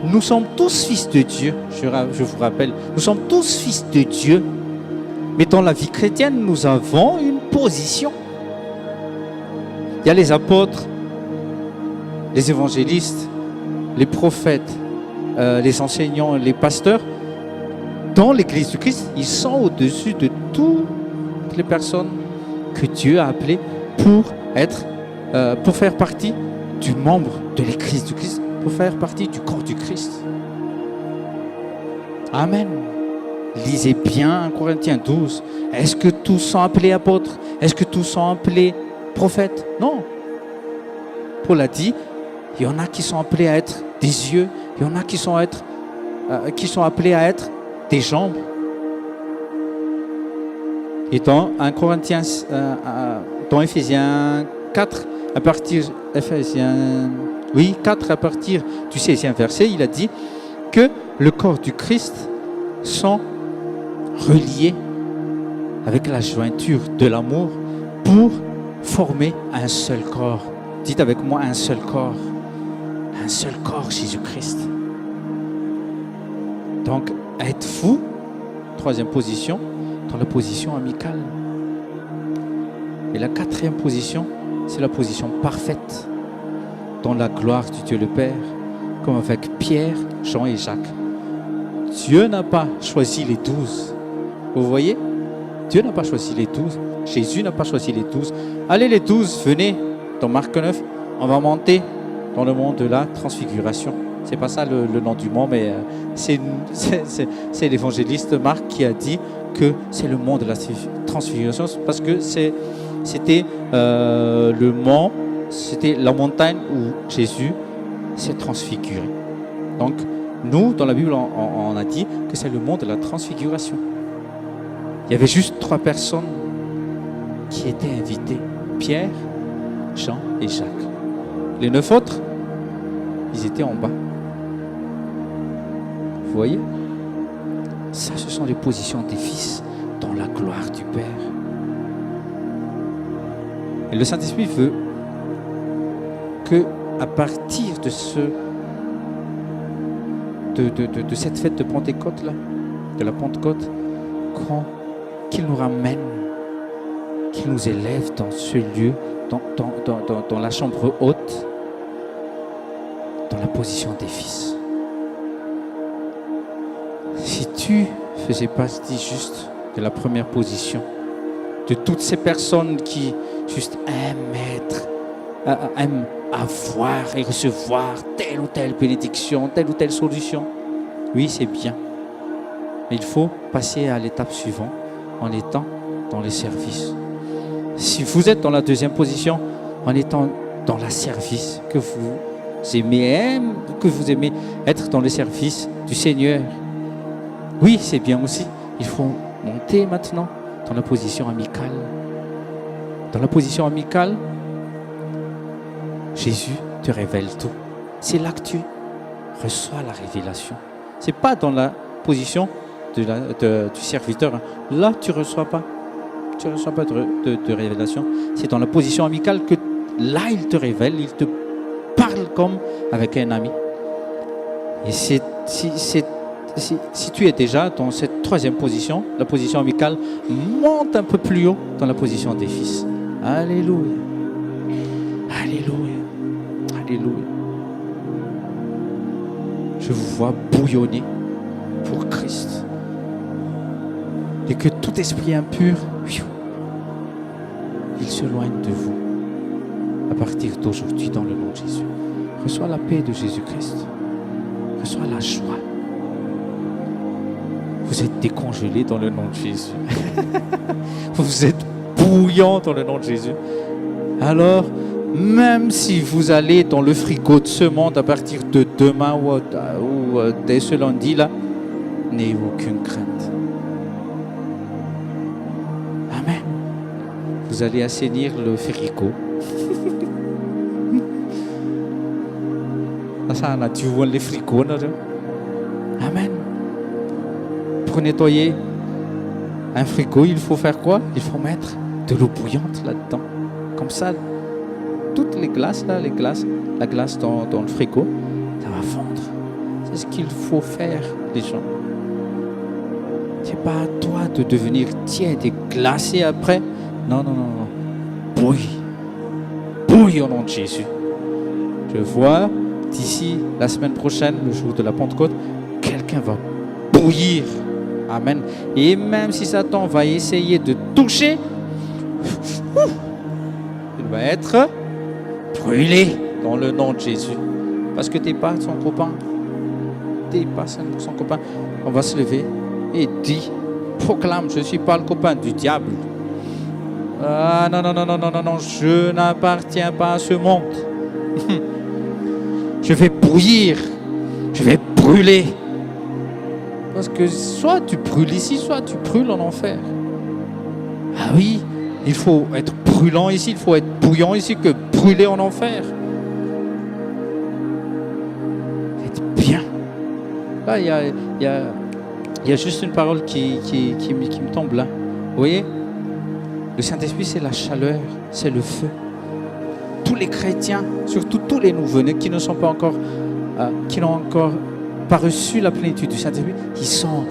Nous sommes tous fils de Dieu, je vous rappelle. Nous sommes tous fils de Dieu. Mais dans la vie chrétienne, nous avons une position. Il y a les apôtres, les évangélistes, les prophètes, les enseignants, les pasteurs. dans l'Église du Christ, ils sont au-dessus de toutes les personnes que Dieu a appelées pour faire partie du membre de l'Église du Christ, pour faire partie du corps du Christ. Amen. Lisez bien 1 Corinthiens 12. Est-ce que tous sont appelés apôtres? Est-ce que tous sont appelés prophètes? Non. Paul a dit, il y en a qui sont appelés à être des yeux, il y en a qui sont appelés à être des jambes. Et dans 1 Corinthiens, dans Éphésiens 4, à partir du 16e verset, il a dit que le corps du Christ sont reliés avec la jointure de l'amour pour former un seul corps. Dites avec moi, un seul corps. Un seul corps, Jésus-Christ. Donc, êtes-vous, troisième position, dans la position amicale. Et la quatrième position, c'est la position parfaite, dans la gloire du Dieu le Père, comme avec Pierre, Jean et Jacques. Dieu n'a pas choisi les 12. Vous voyez? Dieu n'a pas choisi les 12. Jésus n'a pas choisi les 12. Allez les 12, venez dans Marc 9. On va monter dans le monde de la transfiguration. C'est pas ça le nom du mont, mais c'est l'évangéliste Marc qui a dit que c'est le mont de la transfiguration parce que c'était le mont, c'était la montagne où Jésus s'est transfiguré. Donc, nous, dans la Bible, on a dit que c'est le mont de la transfiguration. Il y avait juste 3 personnes qui étaient invitées. Pierre, Jean et Jacques. Les 9 autres, ils étaient en bas. Vous voyez? Ça, ce sont les positions des fils dans la gloire du Père. Et le Saint-Esprit veut que, à partir de cette fête de Pentecôte là, de la Pentecôte, qu'il nous ramène, qu'il nous élève dans ce lieu, dans la chambre haute, dans la position des fils. Si tu faisais partie juste de la première position, de toutes ces personnes qui juste aiment avoir et recevoir telle ou telle bénédiction, telle ou telle solution, oui, c'est bien. Mais il faut passer à l'étape suivante en étant dans les services. Si vous êtes dans la deuxième position, en étant dans le service, que vous aimez être dans le service du Seigneur, oui, c'est bien aussi. Il faut monter maintenant dans la position amicale. Dans la position amicale, Jésus te révèle tout. C'est là que tu reçois la révélation. Ce n'est pas dans la position du serviteur. Là, tu ne reçois pas. Tu ne reçois pas de révélation. C'est dans la position amicale que là, il te révèle, il te parle comme avec un ami. Et si tu es déjà dans cette troisième position, la position amicale, monte un peu plus haut dans la position des fils. Alléluia. Alléluia. Alléluia. Je vous vois bouillonner pour Christ. Et que tout esprit impur, il s'éloigne de vous à partir d'aujourd'hui dans le nom de Jésus. Reçois la paix de Jésus-Christ. Reçois la joie. Vous êtes décongelé dans le nom de Jésus. Vous êtes bouillant dans le nom de Jésus. Alors, même si vous allez dans le frigo de ce monde à partir de demain ou dès ce lundi-là, n'ayez aucune crainte. Amen. Vous allez assainir le frigo. Ça, on a dû voir les frigos. Amen. Pour nettoyer un frigo, il faut faire quoi? Il faut mettre de l'eau bouillante là-dedans. Comme ça, toutes les glaces, là, la glace dans le frigo, ça va fondre. C'est ce qu'il faut faire, les gens. C'est pas à toi de devenir tiède et glacé après. Non. Bouille. Bouille au nom de Jésus. Je vois d'ici la semaine prochaine, le jour de la Pentecôte, quelqu'un va bouillir Amen. Et même si Satan va essayer de toucher, il va être brûlé dans le nom de Jésus. Parce que tu n'es pas son copain. Tu n'es pas son copain. On va se lever et dire, proclame, je ne suis pas le copain du diable. Ah non, je n'appartiens pas à ce monde. Je vais bouillir, je vais brûler. Parce que soit tu brûles ici, soit tu brûles en enfer. Ah oui, il faut être brûlant ici, il faut être bouillant ici que brûler en enfer. Faites bien. Là, il y a juste une parole qui me tombe là. Vous voyez? Le Saint-Esprit, c'est la chaleur, c'est le feu. Tous les chrétiens, surtout tous les nouveau-nés qui ne sont pas encore, qui n'ont encore pas reçu la plénitude du Saint-Esprit, ils sont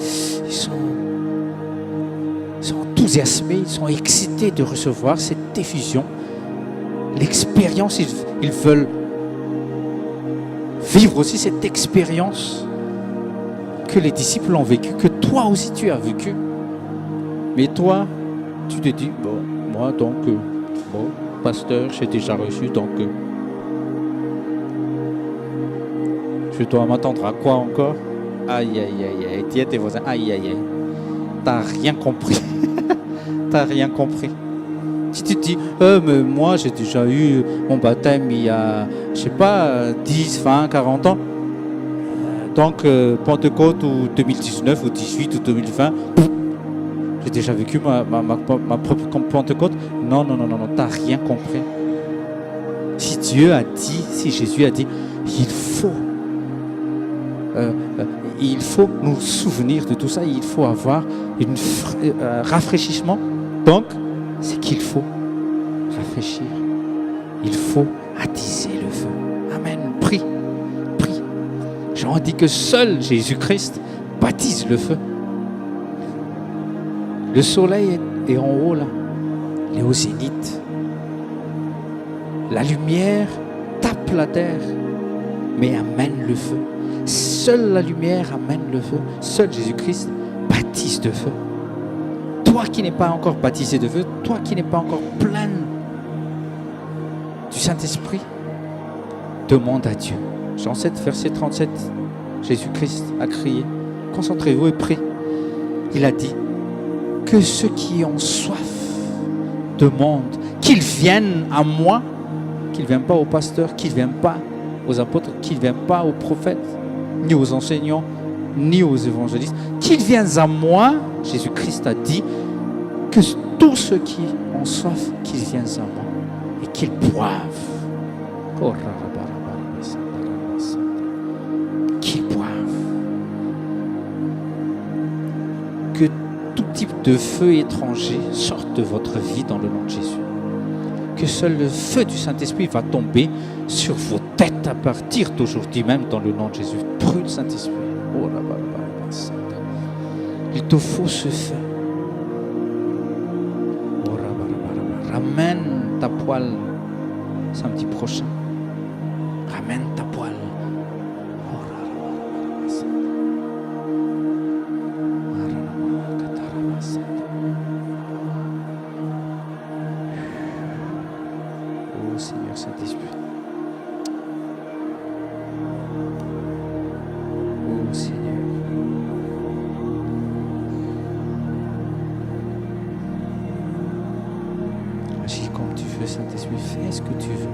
enthousiasmés, ils sont excités de recevoir cette effusion. L'expérience, ils veulent vivre aussi cette expérience que les disciples ont vécue, que toi aussi tu as vécu. Mais toi, tu te dis, bon, moi donc, pasteur, j'ai déjà reçu, donc je dois m'attendre à quoi encore? Aïe, dis à tes voisins, aïe, t'as rien compris. T'as rien compris. Si tu te dis, mais moi j'ai déjà eu mon baptême il y a, je sais pas, 10, 20, 40 ans. Donc, Pentecôte ou 2019 ou 18 ou 2020, j'ai déjà vécu ma propre Pentecôte. Non, t'as rien compris. Si Dieu a dit, si Jésus a dit, il faut nous souvenir de tout ça, il faut avoir un rafraîchissement. Donc, c'est qu'il faut rafraîchir. Il faut attiser le feu. Amen. Prie. Jean dit que seul Jésus-Christ baptise le feu. Le soleil est en haut là. Il est au zénith. La lumière tape la terre, mais amène le feu. Seule la lumière amène le feu. Seul Jésus-Christ baptise de feu. Toi qui n'es pas encore baptisé de feu, toi qui n'es pas encore plein du Saint-Esprit, demande à Dieu. Jean 7, verset 37, Jésus-Christ a crié, concentrez-vous et priez. Il a dit que ceux qui ont soif demandent qu'ils viennent à moi, qu'ils ne viennent pas aux pasteurs, qu'ils ne viennent pas aux apôtres, qu'ils ne viennent pas aux prophètes, ni aux enseignants, ni aux évangélistes, qu'ils viennent à moi. Jésus-Christ a dit que tous ceux qui ont soif, qu'ils viennent à moi et qu'ils boivent. Qu'ils boivent. Que tout type de feu étranger sorte de votre vie dans le nom de Jésus. Que seul le feu du Saint-Esprit va tomber sur vos têtes à partir d'aujourd'hui même dans le nom de Jésus. Brûle Saint-Esprit. Il te faut ce feu. Ramène ta poêle samedi prochain. Ramène ta poêle. Oh Seigneur Saint-Esprit. Oh Seigneur. Agis comme tu veux, Saint-Esprit. Fais ce que tu veux.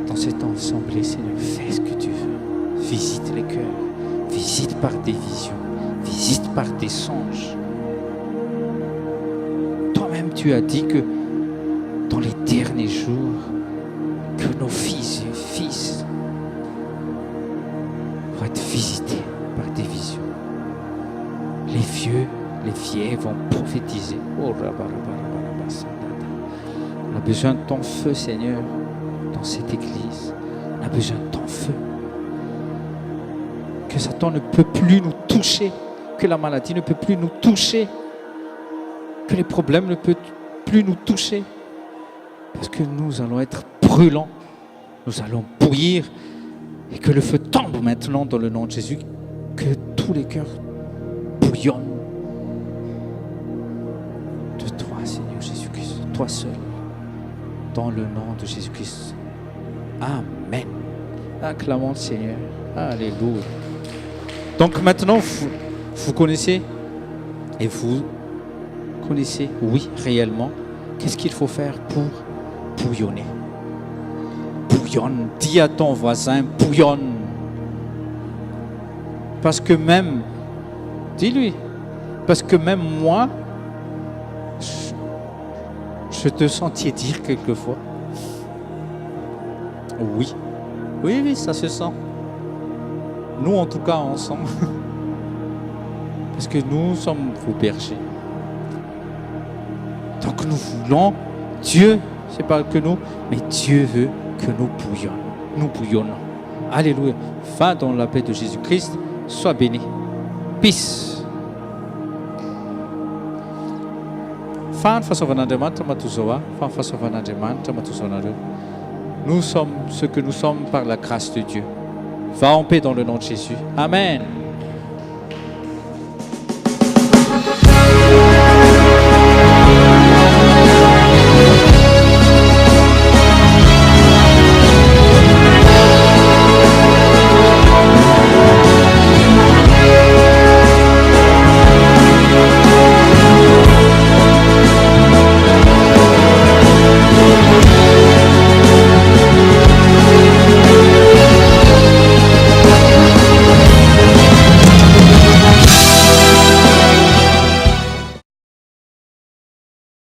Dans cette assemblée, Seigneur, fais ce que tu veux. Visite les cœurs. Visite par des visions. Visite par des songes. Toi-même, tu as dit que dans les derniers jours, que nos fils et fils vont être visités par des visions. Les vieux, les vieilles vont prophétiser. Oh, on a besoin de ton feu, Seigneur, dans cette église. On a besoin de ton feu. Que Satan ne peut plus nous toucher, que la maladie ne peut plus nous toucher, que les problèmes ne peuvent plus nous toucher. Parce que nous allons être brûlants, nous allons bouillir, et que le feu tombe maintenant dans le nom de Jésus, que tous les cœurs bouillonne de toi, Seigneur Jésus-Christ, toi seul, dans le nom de Jésus-Christ. Amen. Acclamons le Seigneur. Alléluia. Donc maintenant, vous connaissez, et vous connaissez, oui, réellement, qu'est-ce qu'il faut faire pour bouillonner. Bouillonne. Dis à ton voisin, bouillonne. Parce que même, dis-lui, parce que même moi, je te sentais dire quelquefois. Oui. Oui, ça se sent. Nous, en tout cas, on sent. Parce que nous sommes vos bergers. Donc nous voulons, Dieu, c'est pas que nous, mais Dieu veut que nous bouillonnons. Nous bouillonnons. Alléluia. Va dans la paix de Jésus-Christ. Sois béni. Peace. Nous sommes ce que nous sommes par la grâce de Dieu. Va en paix dans le nom de Jésus. Amen.